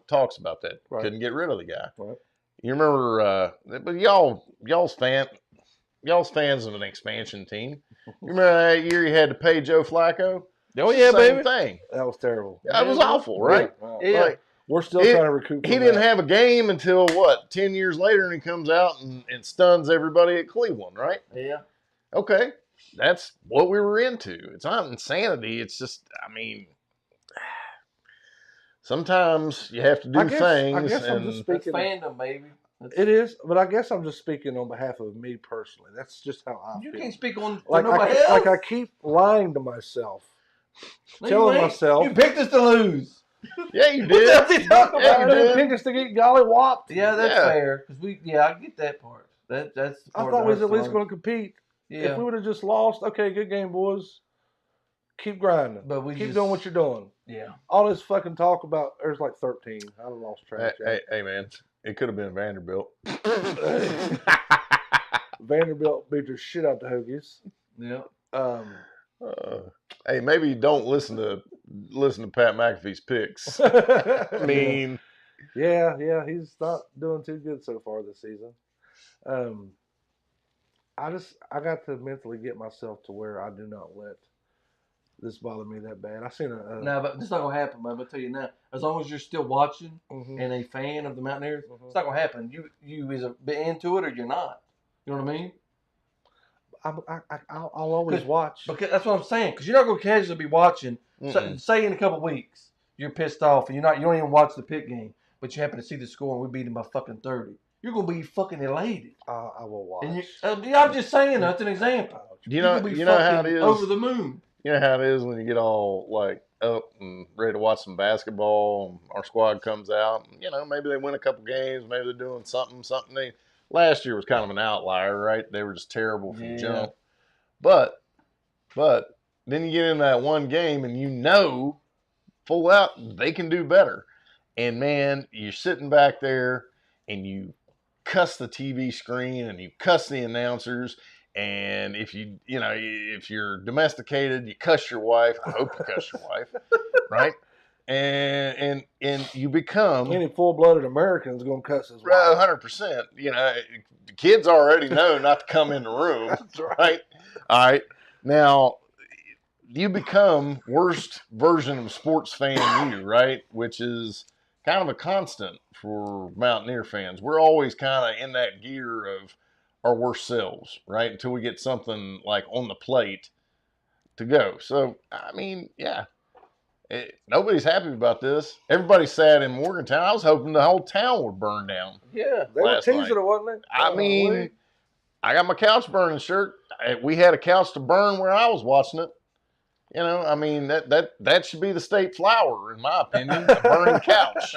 Speaker 3: talks about that. Right. Couldn't get rid of the guy.
Speaker 1: Right.
Speaker 3: You remember, but y'all's fans of an expansion team. You remember that year you had to pay Joe Flacco?
Speaker 5: Oh yeah,
Speaker 3: Same thing.
Speaker 1: That was terrible.
Speaker 3: That was awful, right?
Speaker 1: Yeah. Like, we're still trying to recoup.
Speaker 3: He didn't have a game until 10 years later, and he comes out and stuns everybody at Cleveland, right?
Speaker 5: Yeah.
Speaker 3: Okay, that's what we were into. It's not insanity. It's just, I mean, sometimes you have to do things.
Speaker 1: I guess I'm just speaking.
Speaker 5: That's fandom, baby.
Speaker 1: It is, but I guess I'm just speaking on behalf of me personally. That's just how I feel.
Speaker 5: You can't speak on
Speaker 1: like
Speaker 5: nobody else.
Speaker 1: Like I keep lying to myself, telling myself
Speaker 5: you picked us to lose.
Speaker 3: Yeah, you did.
Speaker 1: What the hell you did. Pick us to get golly-whopped.
Speaker 5: Yeah, that's fair. Because I get that part. That's the part
Speaker 1: I thought we was at least going to compete.
Speaker 5: Yeah.
Speaker 1: If we would have just lost, okay, good game, boys. Keep grinding. But we keep doing what you're doing.
Speaker 5: Yeah.
Speaker 1: All this fucking talk about there's like 13. I lost track.
Speaker 3: Hey, man. It could have been Vanderbilt.
Speaker 1: Vanderbilt beat the shit out the Hokies.
Speaker 5: Yeah.
Speaker 3: Hey, maybe you don't listen to Pat McAfee's picks. I mean,
Speaker 1: yeah, he's not doing too good so far this season. I got to mentally get myself to where I do not let this bother me that bad. I seen
Speaker 5: no, but it's not gonna happen. I'm gonna tell you now. As long as you're still watching and a fan of the Mountaineers, it's not gonna happen. You either be into it or you're not. You know what I mean?
Speaker 1: I'll always watch.
Speaker 5: Because that's what I'm saying. Because you're not gonna casually be watching. So, say in a couple of weeks you're pissed off and you don't even watch the Pitt game, but you happen to see the score and we beat them by fucking 30. You're gonna be fucking elated.
Speaker 1: I will watch.
Speaker 5: And I'm just saying that's an example.
Speaker 3: You know how it is
Speaker 5: over the moon.
Speaker 3: You know how it is when you get all like up and ready to watch some basketball and our squad comes out and, maybe they win a couple games, maybe they're doing something. Last year was kind of an outlier, right? They were just terrible from jump. But then you get in that one game and full out they can do better. And man, you're sitting back there and you cuss the TV screen and you cuss the announcers. And if if you're domesticated, you cuss your wife. I hope you cuss your wife, right? And you become
Speaker 1: any full-blooded American is going to cuss his wife.
Speaker 3: 100%. The kids already know not to come in the room.
Speaker 1: That's
Speaker 3: right. All right. Now you become worst version of sports fan you, right? Which is kind of a constant for Mountaineer fans. We're always kind of in that gear of our worst selves, right? Until we get something like on the plate to go. So, I mean, yeah. Nobody's happy about this. Everybody's sad in Morgantown. I was hoping the whole town would burn down.
Speaker 1: Yeah, they were teasing it, wasn't they?
Speaker 3: I mean, I got my couch burning shirt. We had a couch to burn where I was watching it. You know, I mean, that should be the state flower, in my opinion, a burning couch.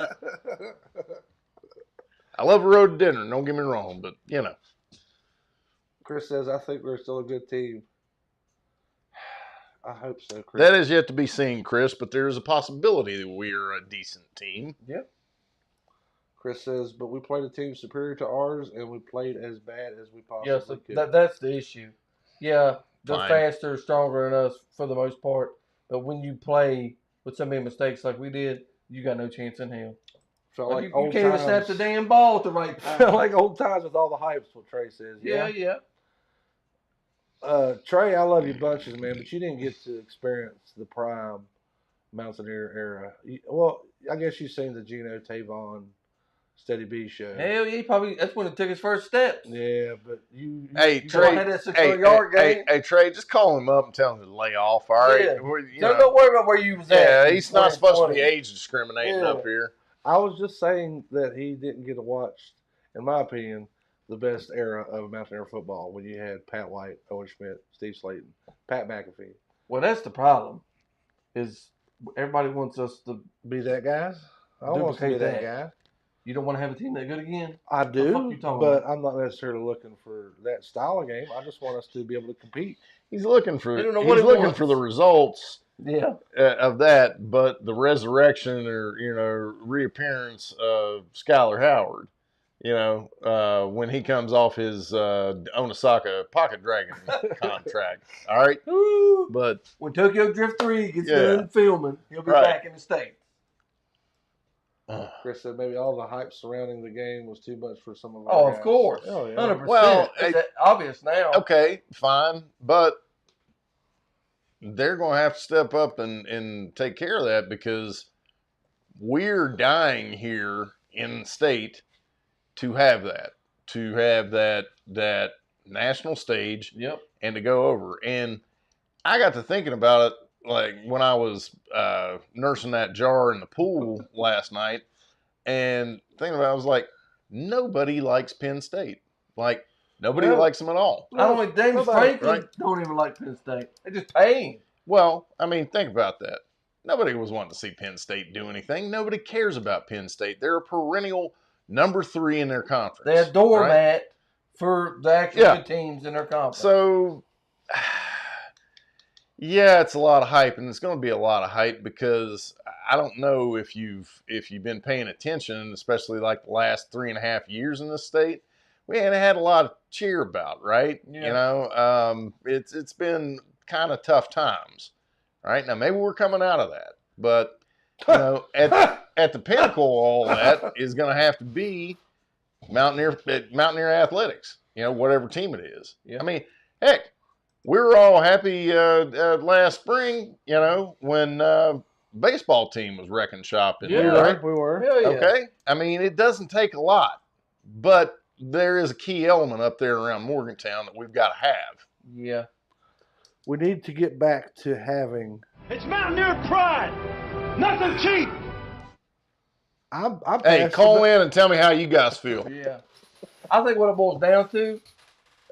Speaker 3: I love a road dinner, don't get me wrong, but, you know.
Speaker 1: Chris says, I think we're still a good team. I hope so, Chris.
Speaker 3: That is yet to be seen, Chris, but there is a possibility that we are a decent team.
Speaker 1: Yep. Chris says, but we played a team superior to ours, and we played as bad as we possibly could.
Speaker 5: That's the issue. Yeah, they're
Speaker 3: Fine.
Speaker 5: faster, stronger than us for the most part. But when you play with so many mistakes like we did, you got no chance in hell.
Speaker 1: Felt
Speaker 5: Like
Speaker 1: like
Speaker 5: you
Speaker 1: old
Speaker 5: can't even
Speaker 1: times.
Speaker 5: snap the damn ball at the right time.
Speaker 1: Felt like old times with all the hypes, what Trey says.
Speaker 5: yeah.
Speaker 1: Trey, I love you bunches, man, but you didn't get to experience the prime Mountaineer era. Well, I guess you've seen the Geno Tavon Steady B show.
Speaker 5: Hell yeah, that's when he took his first steps.
Speaker 1: Yeah, but you
Speaker 3: Hey,
Speaker 5: You
Speaker 3: Trey,
Speaker 5: had that 600-yard game.
Speaker 3: hey, Trey, just call him up and tell him to lay off, all right?
Speaker 5: Yeah.
Speaker 3: You
Speaker 5: Don't
Speaker 3: know,
Speaker 5: worry about where you was at.
Speaker 3: yeah, he's not supposed to be
Speaker 5: 2020.
Speaker 3: age discriminating
Speaker 5: Yeah.
Speaker 3: up here.
Speaker 1: I was just saying that he didn't get to watch, in my opinion, the best era of Mountaineer football when you had Pat White, Owen Schmidt, Steve Slayton, Pat McAfee.
Speaker 5: Well, that's the problem. Is everybody wants us to.
Speaker 1: Be that guy? I don't want to be
Speaker 5: Duplicate
Speaker 1: that
Speaker 5: that.
Speaker 1: guy.
Speaker 5: You don't want to have a team that good again?
Speaker 1: I
Speaker 5: The fuck
Speaker 1: do,
Speaker 5: you talking
Speaker 1: but
Speaker 5: about?
Speaker 1: I'm not necessarily looking for that style of game. I just want us to be able to compete.
Speaker 3: He's looking for
Speaker 5: You don't know what
Speaker 3: he's
Speaker 5: he
Speaker 3: looking
Speaker 5: wants.
Speaker 3: for the results
Speaker 5: Yeah.
Speaker 3: of that, but the resurrection or reappearance of Skylar Howard, when he comes off his Onisaka Pocket Dragon contract. All right,
Speaker 5: Woo.
Speaker 3: but
Speaker 5: When Tokyo Drift 3 gets
Speaker 3: Yeah.
Speaker 5: done filming, he'll be
Speaker 3: Right.
Speaker 5: back in the States.
Speaker 1: Chris said maybe all the hype surrounding the game was too much for some of our
Speaker 5: Oh,
Speaker 1: guys.
Speaker 5: of course.
Speaker 1: Oh, yeah.
Speaker 5: 100%.
Speaker 3: Well,
Speaker 5: It's obvious now.
Speaker 3: okay, fine, but they're going to have to step up and take care of that because we're dying here in the state to have that national stage
Speaker 5: Yep.
Speaker 3: and to go over. And I got to thinking about it like when I was nursing that jar in the pool last night and thinking about it, I was like, nobody likes Penn State. Like, nobody
Speaker 5: No.
Speaker 3: likes them at all.
Speaker 5: Not only James
Speaker 1: Nobody,
Speaker 5: Franklin
Speaker 3: right?
Speaker 5: don't even like Penn State. They just pay him.
Speaker 3: Well, I mean, think about that. Nobody was wanting to see Penn State do anything. Nobody cares about Penn State. They're a perennial number 3 in their conference.
Speaker 5: They're a doormat
Speaker 3: right?
Speaker 5: for the actual
Speaker 3: Yeah.
Speaker 5: good teams in their conference.
Speaker 3: So, yeah, it's a lot of hype, and it's going to be a lot of hype because I don't know if you've been paying attention, especially like the last 3.5 years in this state. We ain't had a lot of cheer about, right?
Speaker 5: Yeah.
Speaker 3: It's been kind of tough times, right? Now maybe we're coming out of that, but at the pinnacle of all that is going to have to be Mountaineer athletics. Whatever team it is.
Speaker 5: Yeah.
Speaker 3: I mean, heck, we were all happy last spring, when baseball team was wrecking shop in
Speaker 5: Yeah.
Speaker 3: there, right?
Speaker 1: We were.
Speaker 5: Hell yeah.
Speaker 3: Okay. I mean, it doesn't take a lot, but there is a key element up there around Morgantown that we've got to have.
Speaker 5: Yeah.
Speaker 1: We need to get back to having.
Speaker 9: It's Mountaineer pride. Nothing cheap.
Speaker 1: I'm
Speaker 3: Hey,
Speaker 1: passionate
Speaker 3: call in and tell me how you guys feel.
Speaker 5: Yeah. I think what it boils down to,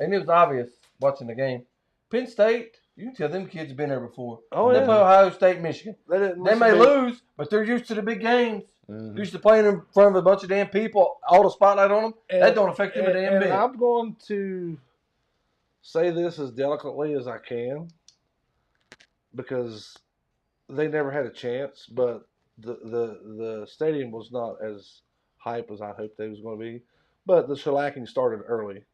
Speaker 5: and it was obvious watching the game, Penn State, you can tell them kids have been there before.
Speaker 1: Oh,
Speaker 5: They
Speaker 1: yeah.
Speaker 5: play Ohio State, Michigan.
Speaker 1: They didn't
Speaker 5: They
Speaker 1: listen
Speaker 5: may
Speaker 1: to me.
Speaker 5: lose, but they're used to the big games.
Speaker 3: Mhm.
Speaker 5: Used to playing in front of a bunch of damn people, all the spotlight on them.
Speaker 1: And-
Speaker 5: That don't affect them a damn
Speaker 1: and
Speaker 5: bit.
Speaker 1: I'm going to say this as delicately as I can because they never had a chance, but the stadium was not as hype as I hoped they was going to be. But the shellacking started early.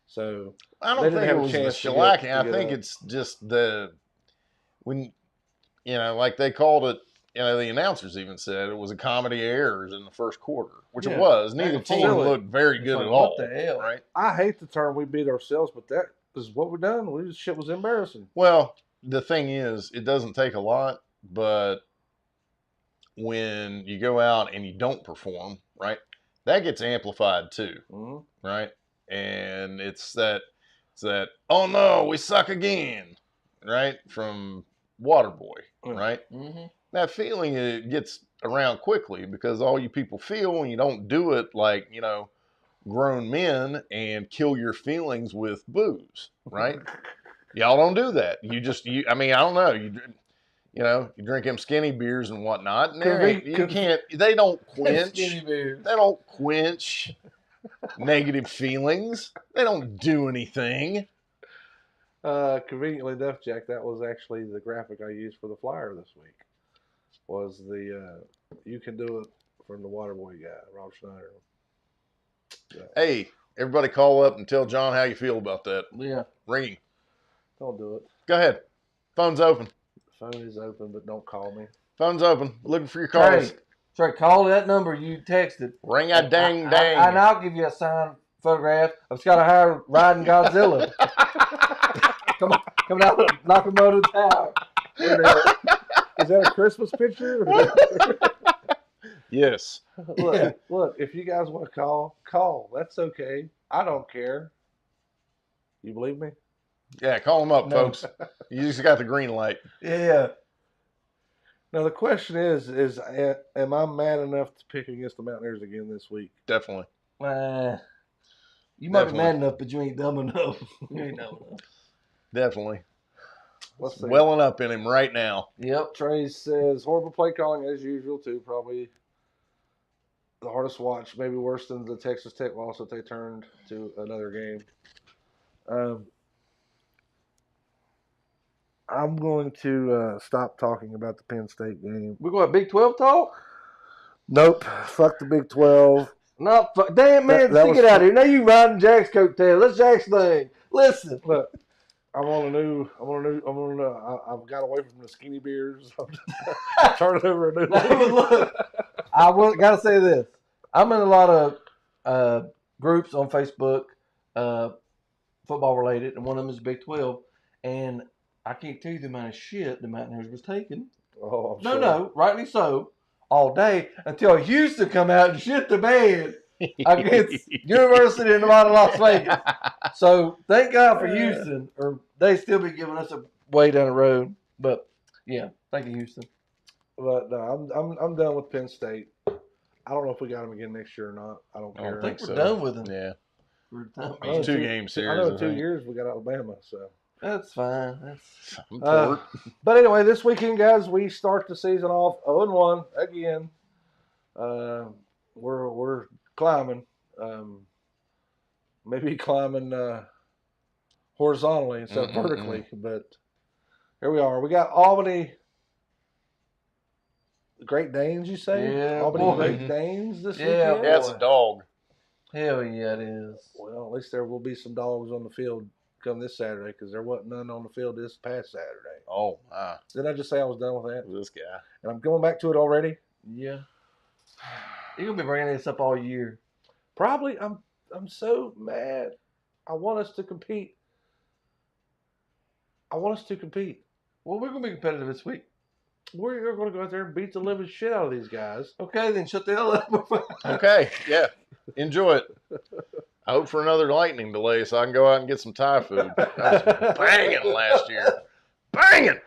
Speaker 1: So
Speaker 3: I
Speaker 1: They
Speaker 3: don't
Speaker 1: didn't
Speaker 3: think
Speaker 1: have
Speaker 3: it
Speaker 1: a
Speaker 3: was the
Speaker 1: chance to
Speaker 3: shellacking.
Speaker 1: get
Speaker 3: I think
Speaker 1: up.
Speaker 3: it's just like they called it, the announcers even said it was a comedy of errors in the first quarter, which
Speaker 5: Yeah.
Speaker 3: it was. Neither
Speaker 5: That's
Speaker 3: team
Speaker 1: silly.
Speaker 3: looked very
Speaker 5: It's
Speaker 3: good
Speaker 5: like,
Speaker 3: at
Speaker 5: what
Speaker 3: all.
Speaker 5: the hell?
Speaker 3: Right?
Speaker 1: I hate the term we beat ourselves, but that is what we done. This shit was embarrassing.
Speaker 3: Well, the thing is, it doesn't take a lot, but when you go out and you don't perform, right, that gets amplified too,
Speaker 1: Mm-hmm.
Speaker 3: right? And it's that, oh no, we suck again, right? From Waterboy,
Speaker 1: Mm.
Speaker 3: right?
Speaker 5: Mm-hmm.
Speaker 3: That feeling, it gets around quickly because all you people feel when you don't do it like, grown men and kill your feelings with booze, right? Y'all don't do that. I don't know. You know, you drink them skinny beers and whatnot, and they don't quench.
Speaker 5: Skinny beers.
Speaker 3: They don't quench negative feelings. They don't do anything.
Speaker 1: Conveniently enough, Jack, that was actually the graphic I used for the flyer this week. Was the You Can Do It from the Waterboy guy, Rob Schneider. Yeah.
Speaker 3: Hey, everybody call up and tell John how you feel about that.
Speaker 5: Yeah.
Speaker 3: Ringing.
Speaker 1: Don't do it.
Speaker 3: Go ahead. Phone's open.
Speaker 1: The phone is open, but don't call me.
Speaker 3: Phone's open. Looking for your calls.
Speaker 5: Trey, call that number you texted.
Speaker 3: Ring a dang dang.
Speaker 5: And I'll give you a signed photograph of Scott Howard riding Godzilla. Coming out of Nakamoto Tower.
Speaker 1: Is that a Christmas picture?
Speaker 3: Yes.
Speaker 1: Look, if you guys want to call. That's okay. I don't care. You believe me?
Speaker 3: Yeah, call them up, folks. You just got the green light.
Speaker 5: Yeah.
Speaker 1: Now, the question is am I mad enough to pick against the Mountaineers again this week?
Speaker 3: Definitely.
Speaker 5: You might be mad enough, but you ain't dumb enough. You ain't dumb enough.
Speaker 3: Definitely.
Speaker 1: Let's see.
Speaker 3: Welling up in him right now.
Speaker 5: Yep.
Speaker 1: Trey says, horrible play calling as usual, too. Probably the hardest watch, maybe worse than the Texas Tech loss that they turned to another game. I'm going to stop talking about the Penn State game.
Speaker 5: We're going to Big 12 talk?
Speaker 1: Nope. Fuck the Big 12.
Speaker 5: No, damn, man. Get out of here. Now you riding Jack's coattail. That's Jack's thing. Listen.
Speaker 1: Look, I've got away from the skinny beers. I'm turning over a new
Speaker 5: Look, I got to say this. I'm in a lot of groups on Facebook, football related, and one of them is Big 12. And I can't tell you the amount of shit the Mountaineers was taking.
Speaker 1: Oh, I'm
Speaker 5: no,
Speaker 1: sure.
Speaker 5: No, rightly so, all day until Houston come out and shit the bed against University of Nevada, Las Vegas. So thank God for Houston, or they still be giving us a way down the road. But yeah, thank you, Houston.
Speaker 1: But no, I'm done with Penn State. I don't know if we got them again next year or not. I don't care.
Speaker 5: I think we're done with them.
Speaker 3: Yeah.
Speaker 5: We're done.
Speaker 3: It's 2 game series.
Speaker 1: I know in 2 years we got Alabama, so.
Speaker 5: That's fine.
Speaker 1: But anyway, this weekend, guys, we start the season off 0-1 again. We're climbing, maybe climbing horizontally instead of vertically. But here we are. We got Albany Great Danes. You say?
Speaker 5: Yeah,
Speaker 1: Albany Great Danes this weekend.
Speaker 3: Yeah, it's a dog.
Speaker 5: Hell yeah, it is.
Speaker 1: Well, at least there will be some dogs on the field come this Saturday, because there wasn't none on the field this past Saturday.
Speaker 3: Oh, my.
Speaker 1: Didn't I just say I was done with that?
Speaker 3: This guy.
Speaker 1: And I'm going back to it already?
Speaker 5: Yeah. You're going to be bringing this up all year.
Speaker 1: Probably. I'm so mad. I want us to compete. Well,
Speaker 5: we're going to be competitive this week.
Speaker 1: We're going to go out there and beat the living shit out of these guys.
Speaker 5: Okay, then shut the hell up.
Speaker 3: Okay, yeah. Enjoy it. I hope for another lightning delay so I can go out and get some Thai food. That was banging last year. Banging!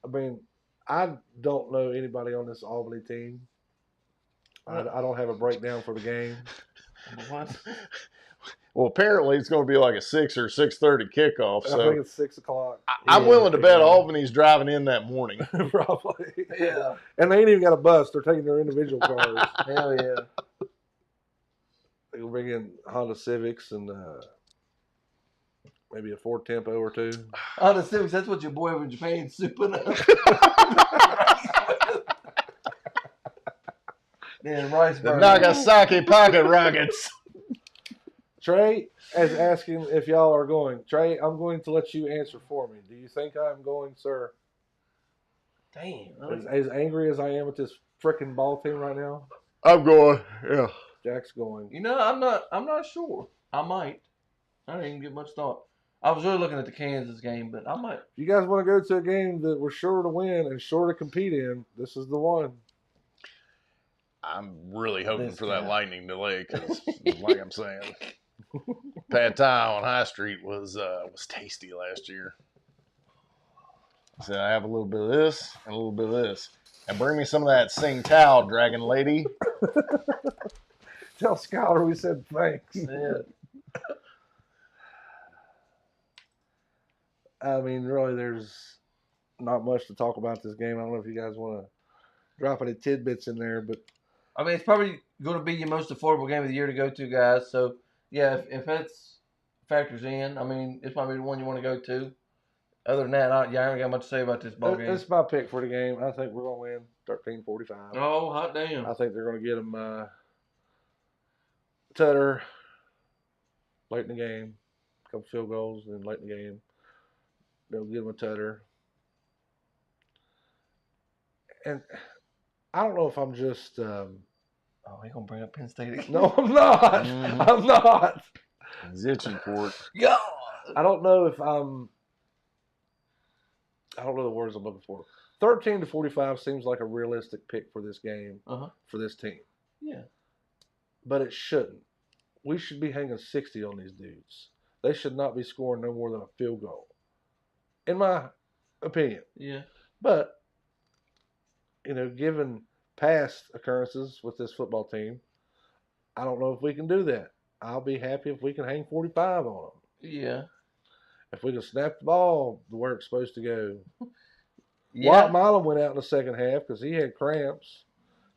Speaker 1: I mean, I don't know anybody on this Albany team. I don't have a breakdown for the game.
Speaker 5: What?
Speaker 3: Well, apparently it's going to be like a 6 or 6:30 kickoff. So
Speaker 1: I think it's 6 o'clock.
Speaker 3: I'm willing to bet Albany's driving in that morning.
Speaker 1: Probably.
Speaker 5: Yeah.
Speaker 1: And they ain't even got a bus. They're taking their individual cars.
Speaker 5: Hell yeah.
Speaker 1: They'll bring in Honda Civics and maybe a Ford Tempo or 2.
Speaker 5: Honda Civics, that's what your boy over in Japan's souping up. Then rice
Speaker 3: The
Speaker 5: burger.
Speaker 3: Nagasaki pocket rockets.
Speaker 1: Trey is asking if y'all are going. Trey, I'm going to let you answer for me. Do you think I'm going, sir?
Speaker 5: Damn.
Speaker 1: As angry as I am with this freaking ball team right now,
Speaker 3: I'm going, yeah.
Speaker 1: Jack's going.
Speaker 5: You know, I'm not sure. I might. I didn't even give much thought. I was really looking at the Kansas game, but I might.
Speaker 1: If you guys want to go to a game that we're sure to win and sure to compete in, this is the one.
Speaker 3: I'm really hoping for that lightning delay because, like I'm saying, Pad Thai on High Street was tasty last year. So I have a little bit of this and a little bit of this. And bring me some of that Sing Tao, Dragon Lady.
Speaker 1: Tell Skylar we said thanks.
Speaker 5: Yeah.
Speaker 1: I mean, really, there's not much to talk about this game. I don't know if you guys want to drop any tidbits in there, but
Speaker 5: I mean, it's probably going to be your most affordable game of the year to go to, guys. So, yeah, if that's factors in, I mean, it's probably the one you want to go to. Other than that, I ain't got much to say about this ball game.
Speaker 1: it's my pick for the game. I think we're going to win 13-45.
Speaker 5: Oh, hot damn.
Speaker 1: I think they're going to get them Tutter late in the game, a couple field goals, and late in the game they'll get them a Tutter. And I don't know if I'm just.
Speaker 5: Oh, he gonna bring up Penn State again?
Speaker 1: No, I'm not.
Speaker 3: Mm-hmm.
Speaker 1: I'm not.
Speaker 3: He's itching for it.
Speaker 5: God.
Speaker 1: I don't know if I'm. I don't know the words I'm looking for. 13-45 seems like a realistic pick for this game, for this team.
Speaker 5: Yeah.
Speaker 1: But it shouldn't. We should be hanging 60 on these dudes. They should not be scoring no more than a field goal, in my opinion.
Speaker 5: Yeah.
Speaker 1: But, given past occurrences with this football team, I don't know if we can do that. I'll be happy if we can hang 45 on them.
Speaker 5: Yeah.
Speaker 1: If we can snap the ball the way it's supposed to go.
Speaker 5: Yeah.
Speaker 1: Wyatt Milam went out in the second half because he had cramps.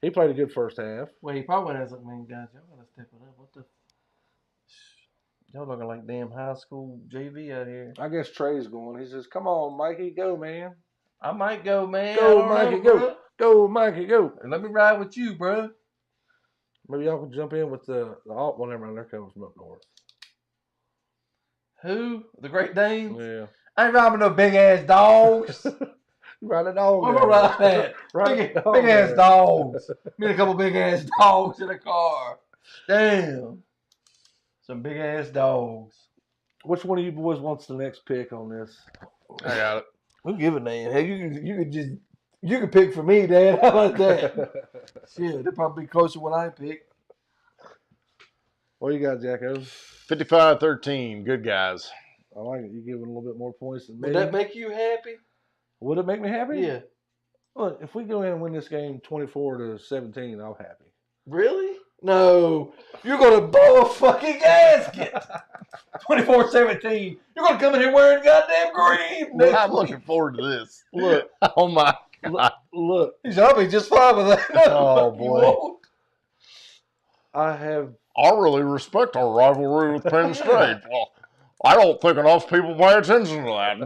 Speaker 1: He played a good first half.
Speaker 5: Well, he probably went out like, man, guys, y'all gotta step it up. What the? Y'all looking like damn high school JV out here.
Speaker 1: I guess Trey's going. He says, "Come on, Mikey, go, man.
Speaker 5: I might go, man.
Speaker 1: Go, Mikey, go. Go, Mikey, go.
Speaker 5: And let me ride with you, bro.
Speaker 1: Maybe y'all can jump in with the alt one. Never mind, they're coming from up north.
Speaker 5: Who? The Great Danes?
Speaker 1: Yeah.
Speaker 5: I ain't riding with no big ass dogs.
Speaker 1: Ride a dog.
Speaker 5: What am I riding at? Big ass dogs. Me and a couple big ass dogs in a car. Damn. Some big ass dogs.
Speaker 1: Which one of you boys wants the next pick on this?
Speaker 3: I got it.
Speaker 5: Who give a name? Hey, you could pick for me, Dad. How about that? Shit, they'll probably be closer to what I pick.
Speaker 1: What you got, Jacko?
Speaker 3: 55-13. Good guys.
Speaker 1: I like it. You giving a little bit more points than me.
Speaker 5: Would that make you happy?
Speaker 1: Would it make me happy?
Speaker 5: Yeah.
Speaker 1: Look, if we go in and win this game 24-17, I'm happy.
Speaker 5: Really? No. You're going to blow a fucking gasket. 24-17. You're going to come in here wearing goddamn green.
Speaker 3: I'm looking forward to this.
Speaker 1: Look.
Speaker 3: Oh, my God.
Speaker 1: Look.
Speaker 5: I'll be just fine with that.
Speaker 3: Oh, boy.
Speaker 1: I have...
Speaker 3: I really respect our rivalry with Penn State. Well, I don't think enough people pay attention to that.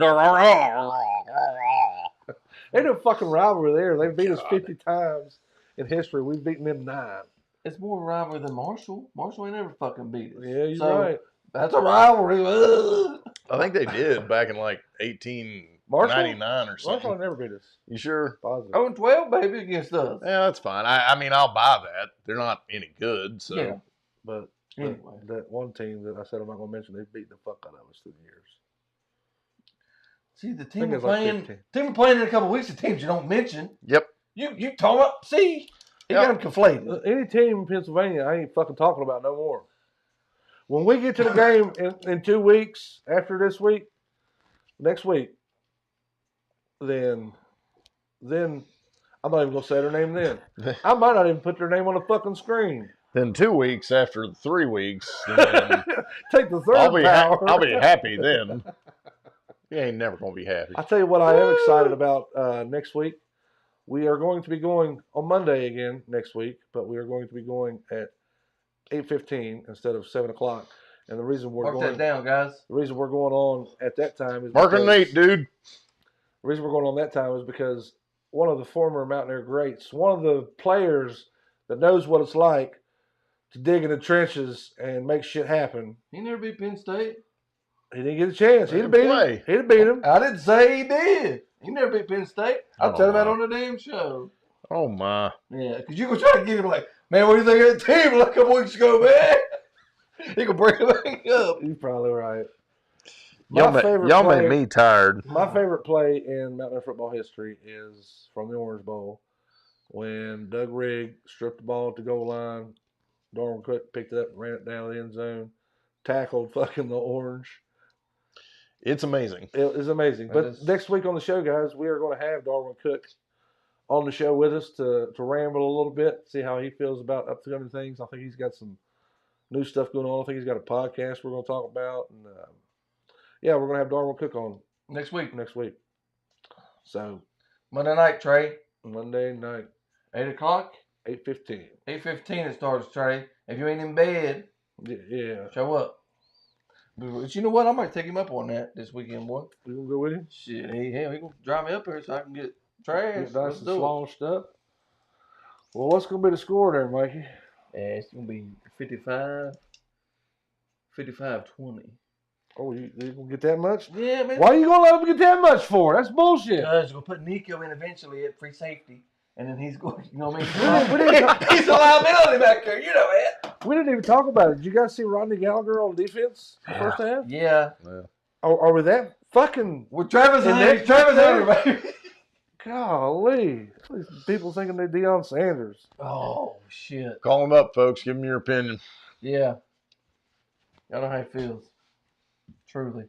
Speaker 1: Ain't no fucking rivalry there. They've beat us 50 times in history. We've beaten them 9.
Speaker 5: It's more rivalry than Marshall. Marshall ain't never fucking beat us.
Speaker 1: Yeah, you're right.
Speaker 5: That's a rivalry.
Speaker 3: I think they did back in like 1899 or something.
Speaker 1: Marshall never beat us.
Speaker 3: You sure?
Speaker 1: Positive.
Speaker 5: 0-12, baby, against us.
Speaker 3: Yeah, that's fine. I mean, I'll buy that. They're not any good, so.
Speaker 5: Yeah.
Speaker 1: But
Speaker 5: Anyway.
Speaker 1: that one team that I said I'm not going to mention, they've beaten the fuck out of us through the years.
Speaker 5: See, the
Speaker 1: I
Speaker 5: team
Speaker 1: think
Speaker 5: we're
Speaker 1: it's like
Speaker 5: playing,
Speaker 1: 15.
Speaker 5: team we're playing in a couple of weeks, the teams you don't mention.
Speaker 3: Yep.
Speaker 5: You talking about, see, you got them conflated.
Speaker 1: Any team in Pennsylvania, I ain't fucking talking about no more. When we get to the game in 2 weeks, after this week, next week, then I'm not even going to say their name then. I might not even put their name on the fucking screen.
Speaker 3: Then 2 weeks after the 3 weeks, then
Speaker 1: Take the third power.
Speaker 3: I'll be happy then. You ain't never going to be happy.
Speaker 1: I'll tell you what I am excited about next week. We are going to be going on Monday again next week, but we are going to be going at 8:15 instead of 7 o'clock. And the reason we're
Speaker 5: Mark that down, guys.
Speaker 1: The reason we're going on at that time is
Speaker 3: Mark and Nate, dude.
Speaker 1: The reason we're going on that time is because one of the former Mountaineer greats, one of the players that knows what it's like to dig in the trenches and make shit happen.
Speaker 5: He never beat Penn State.
Speaker 1: He didn't get a chance. He'd have beat him. He'd have beat him.
Speaker 5: I didn't say he did. He never beat Penn State. I'll tell him that on the damn show.
Speaker 3: Oh, my.
Speaker 5: Yeah, because you gonna try to get him like, man, what do you think of that team like a couple weeks ago, man? He can bring it back up.
Speaker 1: You're probably right.
Speaker 3: Y'all made me tired.
Speaker 1: My favorite play in Mountaineer football history is from the Orange Bowl when Doug Rigg stripped the ball at the goal line. Darwin Cook picked it up and ran it down the end zone, tackled fucking the Orange.
Speaker 3: It's amazing.
Speaker 1: It is amazing. But next week on the show, guys, we are going to have Darwin Cook on the show with us to ramble a little bit, see how he feels about upcoming things. I think he's got some new stuff going on. I think he's got a podcast we're going to talk about. And yeah, we're going to have Darwin Cook on
Speaker 5: next week.
Speaker 1: So
Speaker 5: Monday night, Trey.
Speaker 1: Monday night,
Speaker 5: 8 o'clock?
Speaker 1: 8:15.
Speaker 5: 8:15 it starts, Trey. If you ain't in bed,
Speaker 1: Yeah.
Speaker 5: show up. But you know what? I might take him up on that this weekend, boy.
Speaker 1: You gonna go with him?
Speaker 5: Shit, he gonna drive me up here so I can get trash.
Speaker 1: Get nice
Speaker 5: Let's
Speaker 1: and
Speaker 5: do it.
Speaker 1: slosh up. Well, what's gonna be the score there, Mikey?
Speaker 5: Yeah, it's gonna be 55-20.
Speaker 1: Oh, you gonna get that much?
Speaker 5: Yeah, man.
Speaker 1: Why are you gonna let him get that much for? That's bullshit.
Speaker 5: Because we're gonna put Nico in eventually at free safety, and then he's going. You know what I
Speaker 1: We
Speaker 5: mean?
Speaker 1: didn't-
Speaker 5: He's a liability back there. You know that.
Speaker 1: We didn't even talk about it. Did you guys see Rodney Gallagher on defense first half?
Speaker 5: Yeah.
Speaker 1: Are we that fucking?
Speaker 5: Well, Travis
Speaker 1: And
Speaker 5: Hunter.
Speaker 1: they-
Speaker 5: Travis Hunter, baby.
Speaker 1: Golly, these people thinking they're Deion Sanders.
Speaker 5: Oh shit.
Speaker 3: Call him up, folks. Give him your opinion.
Speaker 5: Yeah. Y'all know how he feels. Truly.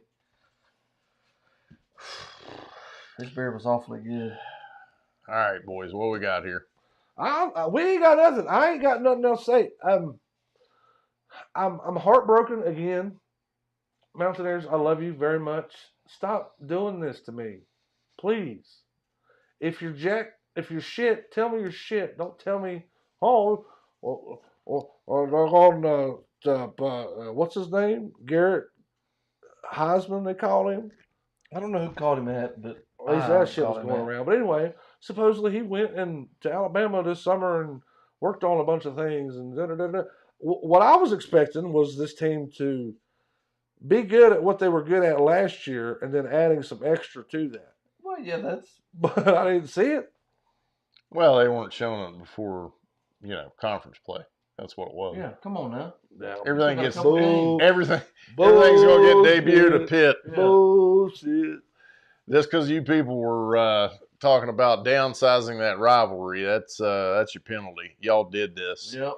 Speaker 5: This beer was awfully good.
Speaker 3: All right, boys. What we got here?
Speaker 1: We ain't got nothing. I ain't got nothing else to say. I'm heartbroken again. Mountaineers, I love you very much. Stop doing this to me, please. If you're shit, tell me you're shit. Don't tell me, or on what's his name? Garrett Heisman, they call him.
Speaker 5: I don't know who called him that, but
Speaker 1: At least that shit was going around. But anyway, supposedly he went to Alabama this summer and worked on a bunch of things. And what I was expecting was this team to be good at what they were good at last year, and then adding some extra to that.
Speaker 5: Well, yeah, that's.
Speaker 1: But I didn't see it.
Speaker 3: Well, they weren't showing it before, conference play. That's what it was.
Speaker 5: Yeah, come on now.
Speaker 3: Everything gets
Speaker 5: Bull-
Speaker 3: everything's gonna get debuted to Pitt.
Speaker 5: Yeah.
Speaker 1: Bullshit.
Speaker 3: Just because you people were talking about downsizing that rivalry, that's your penalty. Y'all did this.
Speaker 5: Yep.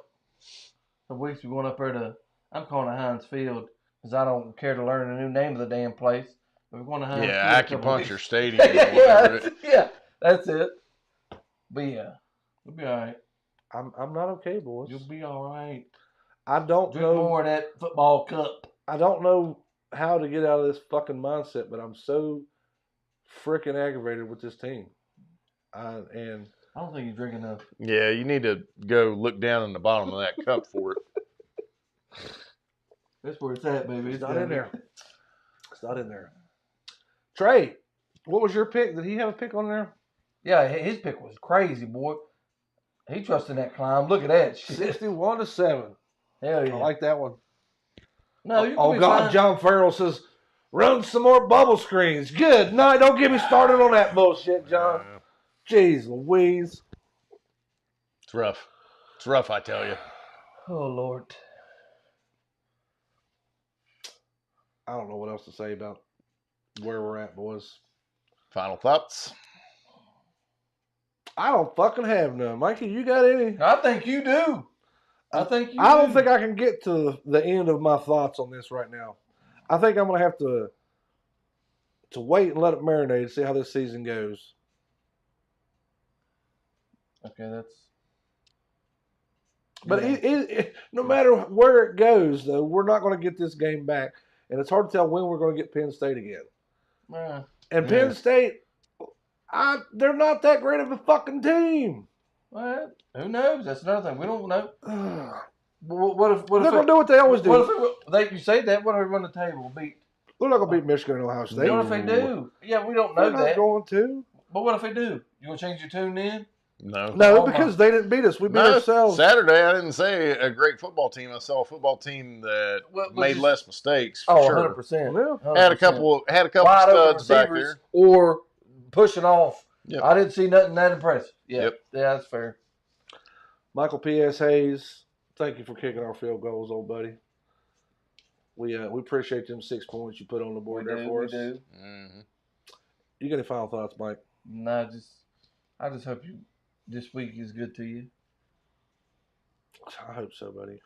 Speaker 5: The weeks we're going up there to, I'm calling it Heinz Field because I don't care to learn a new name of the damn place. But we're going to Heinz Field.
Speaker 3: Yeah,
Speaker 5: a couple
Speaker 3: Acupuncture
Speaker 5: weeks.
Speaker 3: Stadium. Or
Speaker 5: yeah,
Speaker 3: whatever.
Speaker 5: that's it. But yeah, we'll be all right.
Speaker 1: I'm not okay, boys.
Speaker 5: You'll be all right.
Speaker 1: I don't
Speaker 5: Drink
Speaker 1: know.
Speaker 5: more of that football cup.
Speaker 1: I don't know how to get out of this fucking mindset, but I'm so freaking aggravated with this team. And
Speaker 5: I don't think you drink enough.
Speaker 3: Yeah, you need to go look down in the bottom of that cup for it.
Speaker 5: That's where it's at, baby.
Speaker 1: it's not in there. It's not in there. Trey, what was your pick? Did he have a pick on there?
Speaker 5: Yeah, his pick was crazy, boy. He trusted that climb. Look at that shit.
Speaker 1: 61-7.
Speaker 5: Hell yeah.
Speaker 1: I like that one.
Speaker 5: No, you can
Speaker 1: Oh
Speaker 5: be
Speaker 1: God,
Speaker 5: fine.
Speaker 1: John Farrell says, run some more bubble screens. Good night. Don't get me started on that bullshit, John. Jeez Louise.
Speaker 3: It's rough. It's rough, I tell you.
Speaker 5: Oh, Lord.
Speaker 1: I don't know what else to say about where we're at, boys.
Speaker 3: Final thoughts?
Speaker 1: I don't fucking have none. Mikey, you got any?
Speaker 5: I think you do. I think you
Speaker 1: I don't
Speaker 5: do.
Speaker 1: think I can get to the end of my thoughts on this right now. I think I'm going to have to wait and let it marinate and see how this season goes.
Speaker 5: Okay, that's.
Speaker 1: But
Speaker 5: Yeah.
Speaker 1: no matter where it goes, though, we're not going to get this game back. And it's hard to tell when we're going to get Penn State again. And Penn State, they're not that great of a fucking team.
Speaker 5: Well, who knows? That's another thing. We don't know.
Speaker 1: They're
Speaker 5: What if
Speaker 1: going to do what they always do.
Speaker 5: What if you say that? What if we run the table? Beat.
Speaker 1: They're not going to beat Michigan and Ohio State.
Speaker 5: What if they do? Yeah, we don't know
Speaker 1: They're not
Speaker 5: that.
Speaker 1: going to.
Speaker 5: But what if they do? You gonna change your tune then?
Speaker 3: No.
Speaker 1: No,
Speaker 5: Oh,
Speaker 1: because they didn't beat us. We beat ourselves.
Speaker 3: Saturday, I didn't say a great football team. I saw a football team that made less mistakes. For sure.
Speaker 5: 100%.
Speaker 1: Yeah.
Speaker 3: Had a couple
Speaker 5: Wide open
Speaker 3: studs back
Speaker 5: receivers
Speaker 3: there.
Speaker 5: or pushing off.
Speaker 3: Yep.
Speaker 5: I didn't see nothing that impressive. Yeah,
Speaker 3: Yep.
Speaker 5: yeah, that's fair.
Speaker 1: Michael P.S. Hayes, thank you for kicking our field goals, old buddy. We appreciate them 6 points you put on the board for us.
Speaker 5: do.
Speaker 3: Mm-hmm.
Speaker 1: You got any final thoughts, Mike?
Speaker 5: No, I just hope this week is good to you.
Speaker 1: I hope so, buddy.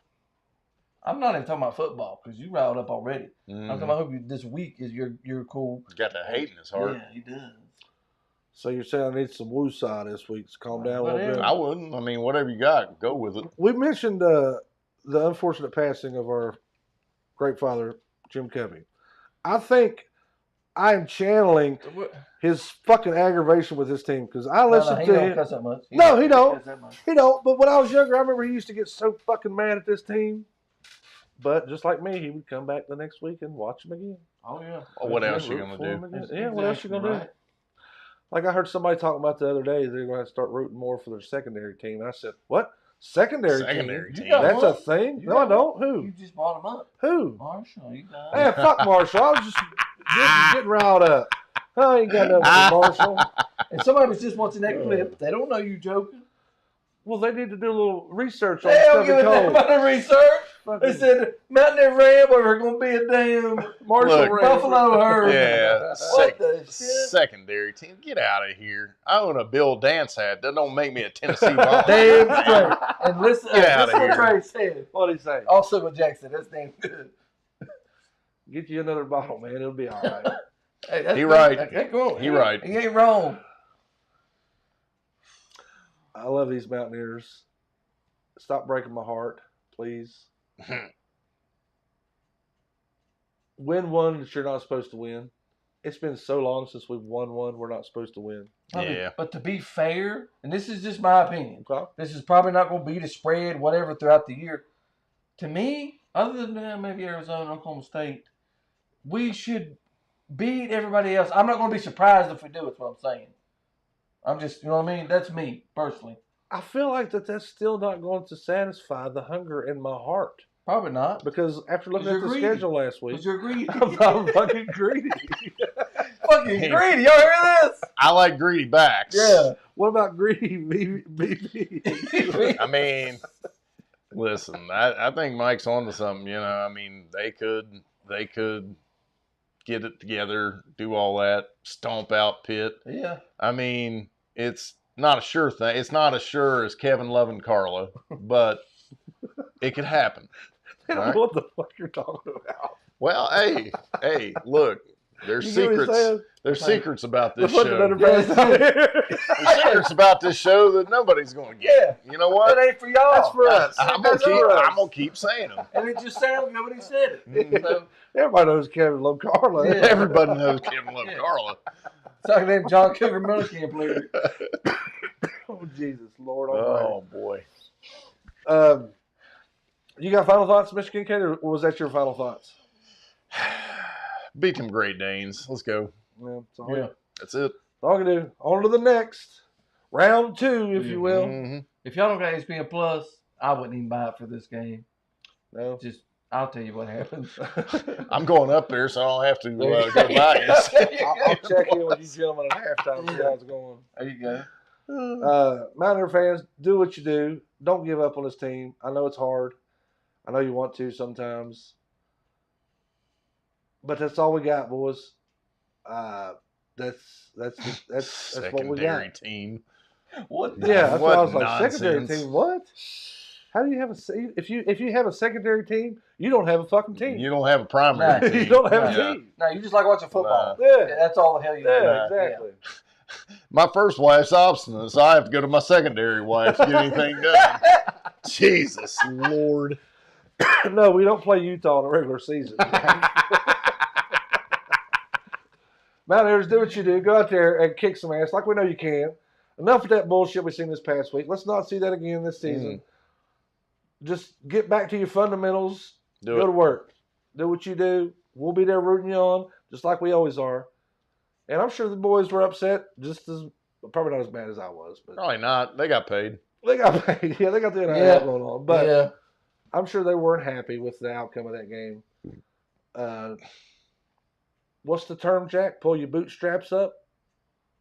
Speaker 5: I'm not even talking about football because you riled up already.
Speaker 3: Mm-hmm.
Speaker 5: I'm talking about hope this week is you're cool.
Speaker 3: Got that hate in his heart.
Speaker 5: Yeah, he does.
Speaker 1: So you're saying I need some woosah this week to calm down a little bit?
Speaker 3: I wouldn't. I mean, whatever you got, go with it.
Speaker 1: We mentioned the unfortunate passing of our great father, Jim Covey. I think I am channeling his fucking aggravation with his team because I listened
Speaker 5: he
Speaker 1: to
Speaker 5: don't
Speaker 1: him.
Speaker 5: cuss that much.
Speaker 1: No, he don't.
Speaker 5: Cuss that much.
Speaker 1: He don't. But when I was younger, I remember he used to get so fucking mad at this team. But just like me, he would come back the next week and watch them again.
Speaker 5: Oh yeah.
Speaker 3: Well, what else you gonna do?
Speaker 1: Yeah, what else you gonna do? Like I heard somebody talking about the other day, they're going to start rooting more for their secondary team. And I said, what? Secondary team? That's a thing? No, I don't. Who?
Speaker 5: You just brought him up.
Speaker 1: Who?
Speaker 5: Marshall. You got
Speaker 1: Hey, fuck Marshall. I was just getting riled up. I ain't got nothing for Marshall.
Speaker 5: And somebody was just watching that clip. They don't know you joking.
Speaker 1: Well, they need to do a little research on
Speaker 5: They don't
Speaker 1: Stephen
Speaker 5: give a damn
Speaker 1: Cole.
Speaker 5: about the research. They said Mountaineer Ram are going to be a damn
Speaker 1: Marshall Ram.
Speaker 5: Buffalo herd.
Speaker 3: Yeah,
Speaker 5: What the shit?
Speaker 3: secondary team. Get out of here. I own a Bill Dance hat. That don't make me a Tennessee Volunteer.
Speaker 5: Damn straight. And listen,
Speaker 3: Get out
Speaker 5: this
Speaker 3: of
Speaker 5: is what
Speaker 3: here.
Speaker 5: Trey said.
Speaker 1: What'd he say?
Speaker 5: Also what Jack said. That's damn good.
Speaker 1: Get you another bottle, man. It'll be all right.
Speaker 5: Hey, that's
Speaker 3: He
Speaker 5: good.
Speaker 3: right.
Speaker 5: Okay, cool.
Speaker 3: He right.
Speaker 5: He ain't wrong.
Speaker 1: I love these Mountaineers. Stop breaking my heart, please. Win one that you're not supposed to win. It's been so long since we've won one we're not supposed to win.
Speaker 3: Yeah.
Speaker 5: But to be fair, and this is just my opinion,
Speaker 1: Okay.
Speaker 5: this is probably not going to be the spread, whatever, throughout the year. To me, other than maybe Arizona, Oklahoma State, we should beat everybody else. I'm not going to be surprised if we do, is what I'm saying. I'm just, you know what I mean? That's me, personally.
Speaker 1: I feel like that's still not going to satisfy the hunger in my heart.
Speaker 5: Probably not.
Speaker 1: Because after looking at
Speaker 5: You're
Speaker 1: the
Speaker 5: greedy.
Speaker 1: schedule last week,
Speaker 5: Because you're greedy.
Speaker 1: I'm fucking greedy.
Speaker 5: Fucking greedy. Y'all hear this?
Speaker 3: I like greedy backs.
Speaker 5: Yeah.
Speaker 1: What about greedy BP?
Speaker 3: I mean, listen, I think Mike's onto something. You know, I mean, they could get it together, do all that, stomp out Pitt.
Speaker 5: Yeah.
Speaker 3: I mean, it's not a sure thing. It's not as sure as Kevin loving Carla, but it could happen.
Speaker 1: I don't know what the fuck you're talking about.
Speaker 3: Well, hey, look, there's
Speaker 1: You get what he's
Speaker 3: secrets.
Speaker 1: saying?
Speaker 3: There's secrets about this
Speaker 1: Look at
Speaker 3: show.
Speaker 1: that best out here.
Speaker 3: There's secrets about this show that nobody's going to get.
Speaker 5: Yeah.
Speaker 3: You know what?
Speaker 5: That ain't for y'all.
Speaker 1: That's for us.
Speaker 3: I'm
Speaker 1: That's
Speaker 3: gonna
Speaker 1: for us.
Speaker 3: keep saying them.
Speaker 5: And it just sounds good when he said it. So,
Speaker 1: Everybody knows Kevin Love Carla.
Speaker 5: Yeah.
Speaker 3: Everybody knows Kevin Love Carla.
Speaker 5: it's like that John Cougar Mellencamp lyric.
Speaker 1: Oh, Jesus, Lord Almighty.
Speaker 3: Oh boy.
Speaker 1: You got final thoughts, Michigan Kid, or was that your final thoughts?
Speaker 3: Beat them Great Danes. Let's go.
Speaker 1: Yeah, that's all,
Speaker 5: Yeah.
Speaker 3: That's it.
Speaker 1: that's all I can do. On to the next. Round two, if you will.
Speaker 3: Mm-hmm.
Speaker 5: If y'all don't got ESPN Plus, I wouldn't even buy it for this game.
Speaker 1: No.
Speaker 5: Just, I'll tell you what happens.
Speaker 3: I'm going up there, so I don't have to go buy it.
Speaker 1: I'll check in with you gentlemen at halftime. See how it's going.
Speaker 5: There you go.
Speaker 1: Mountaineer fans, do what you do. Don't give up on this team. I know it's hard. I know you want to sometimes. But that's all we got, boys. That's what we
Speaker 3: Secondary
Speaker 1: got.
Speaker 3: team.
Speaker 5: What?
Speaker 1: Yeah, that's what I was
Speaker 3: What
Speaker 1: like. Secondary
Speaker 3: nonsense.
Speaker 1: team, what? How do you have if you have a secondary team, you don't have a fucking team.
Speaker 3: You don't have a primary
Speaker 5: Nah.
Speaker 3: team.
Speaker 1: You don't have a
Speaker 3: Yeah.
Speaker 1: team.
Speaker 5: No, you just like watching football.
Speaker 1: Yeah.
Speaker 5: Yeah, that's all the hell you do.
Speaker 1: Yeah, exactly.
Speaker 3: My first wife's obstinate, so I have to go to my secondary wife to get anything done. Jesus Lord.
Speaker 1: No, we don't play Utah in the regular season. Mountaineers, do what you do. Go out there and kick some ass like we know you can. Enough of that bullshit we've seen this past week. Let's not see that again this season. Just get back to your fundamentals.
Speaker 3: Do
Speaker 1: Go
Speaker 3: it.
Speaker 1: to work. Do what you do. We'll be there rooting you on, just like we always are. And I'm sure the boys were upset, just as probably not as bad as I was, but
Speaker 3: Probably not. They got paid.
Speaker 1: they got paid. Yeah, they got the NIL
Speaker 5: Yeah.
Speaker 1: going on, but
Speaker 5: yeah.
Speaker 1: I'm sure they weren't happy with the outcome of that game. What's the term, Jack? Pull your bootstraps up,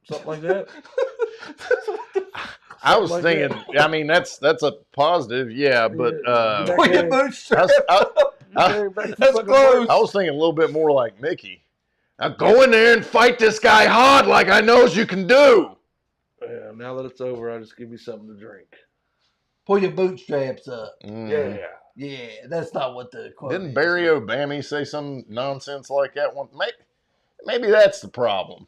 Speaker 1: something like that.
Speaker 3: I was
Speaker 1: like
Speaker 3: thinking. I mean, that's a positive, yeah. But
Speaker 1: Yeah.
Speaker 5: Pull your bootstraps up. That's close.
Speaker 3: I was thinking a little bit more like Mickey. Now go in there and fight this guy hard, like I knows you can do.
Speaker 1: Yeah, now that it's over, I'll just give you something to drink.
Speaker 5: Pull your bootstraps up.
Speaker 3: Mm.
Speaker 5: Yeah, that's not what the quote
Speaker 3: Didn't
Speaker 5: is.
Speaker 3: Barry O'Bammy say some nonsense like that one? Maybe that's the problem.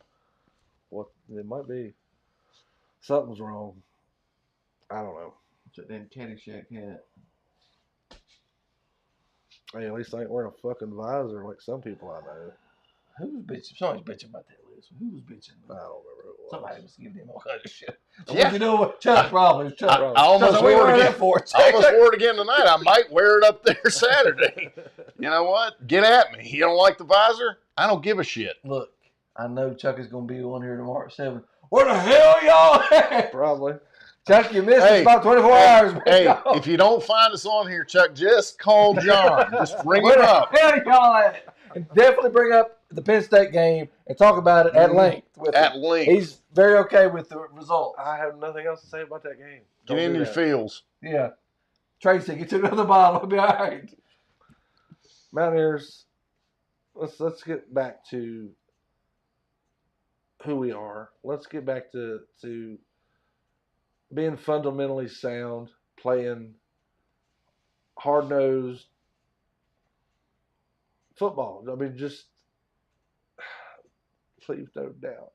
Speaker 1: What it might be. Something's wrong. I don't know.
Speaker 5: It's that damn Caddyshack hat.
Speaker 1: Hey, at least I ain't wearing a fucking visor like some people I know.
Speaker 5: Who was bitching? Somebody's bitching about that list. Who was bitching?
Speaker 1: I don't remember who it was.
Speaker 5: Somebody was giving him all kinds of shit.
Speaker 3: Yeah.
Speaker 5: What you doing? Chuck probably. Chuck
Speaker 3: I
Speaker 5: probably.
Speaker 3: almost
Speaker 5: Chuck, we
Speaker 3: wore it
Speaker 5: wearing
Speaker 3: again.
Speaker 5: that for it.
Speaker 3: I almost wore it again tonight. I might wear it up there Saturday. You know what? Get at me. You don't like the visor? I don't give a shit.
Speaker 5: Look, I know Chuck is going to be on here tomorrow at 7. Where the hell y'all at?
Speaker 1: Probably.
Speaker 5: Chuck, you missed us about 24 hours.
Speaker 3: Hey, if you don't find us on here, Chuck, just call John. Just ring him up.
Speaker 5: Where the hell y'all at? And definitely bring up the Penn State game and talk about it at length with him.
Speaker 3: At length.
Speaker 5: He's very okay with the result.
Speaker 1: I have nothing else to say about that game.
Speaker 3: Get in your feels.
Speaker 5: Yeah. Tracy, get you another bottle. It'll be all right.
Speaker 1: Mountaineers, let's get back to who we are. Let's get back to being fundamentally sound, playing hard-nosed football. I mean, just leave no doubt.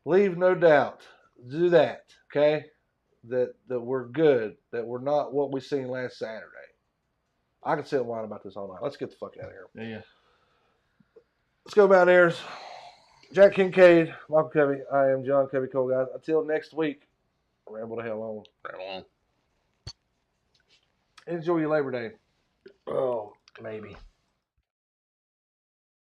Speaker 1: Leave no doubt. Do that, okay? That we're good. That we're not what we seen last Saturday. I can sit and whine about this all night. Let's get the fuck out of here.
Speaker 5: Yeah.
Speaker 1: Let's go, Mountaineers. Jack Kincaid, Michael Covey. I am John Covey Cole, guys. Until next week, ramble the hell on.
Speaker 3: Ramble on.
Speaker 1: Enjoy your Labor Day.
Speaker 5: Oh, maybe.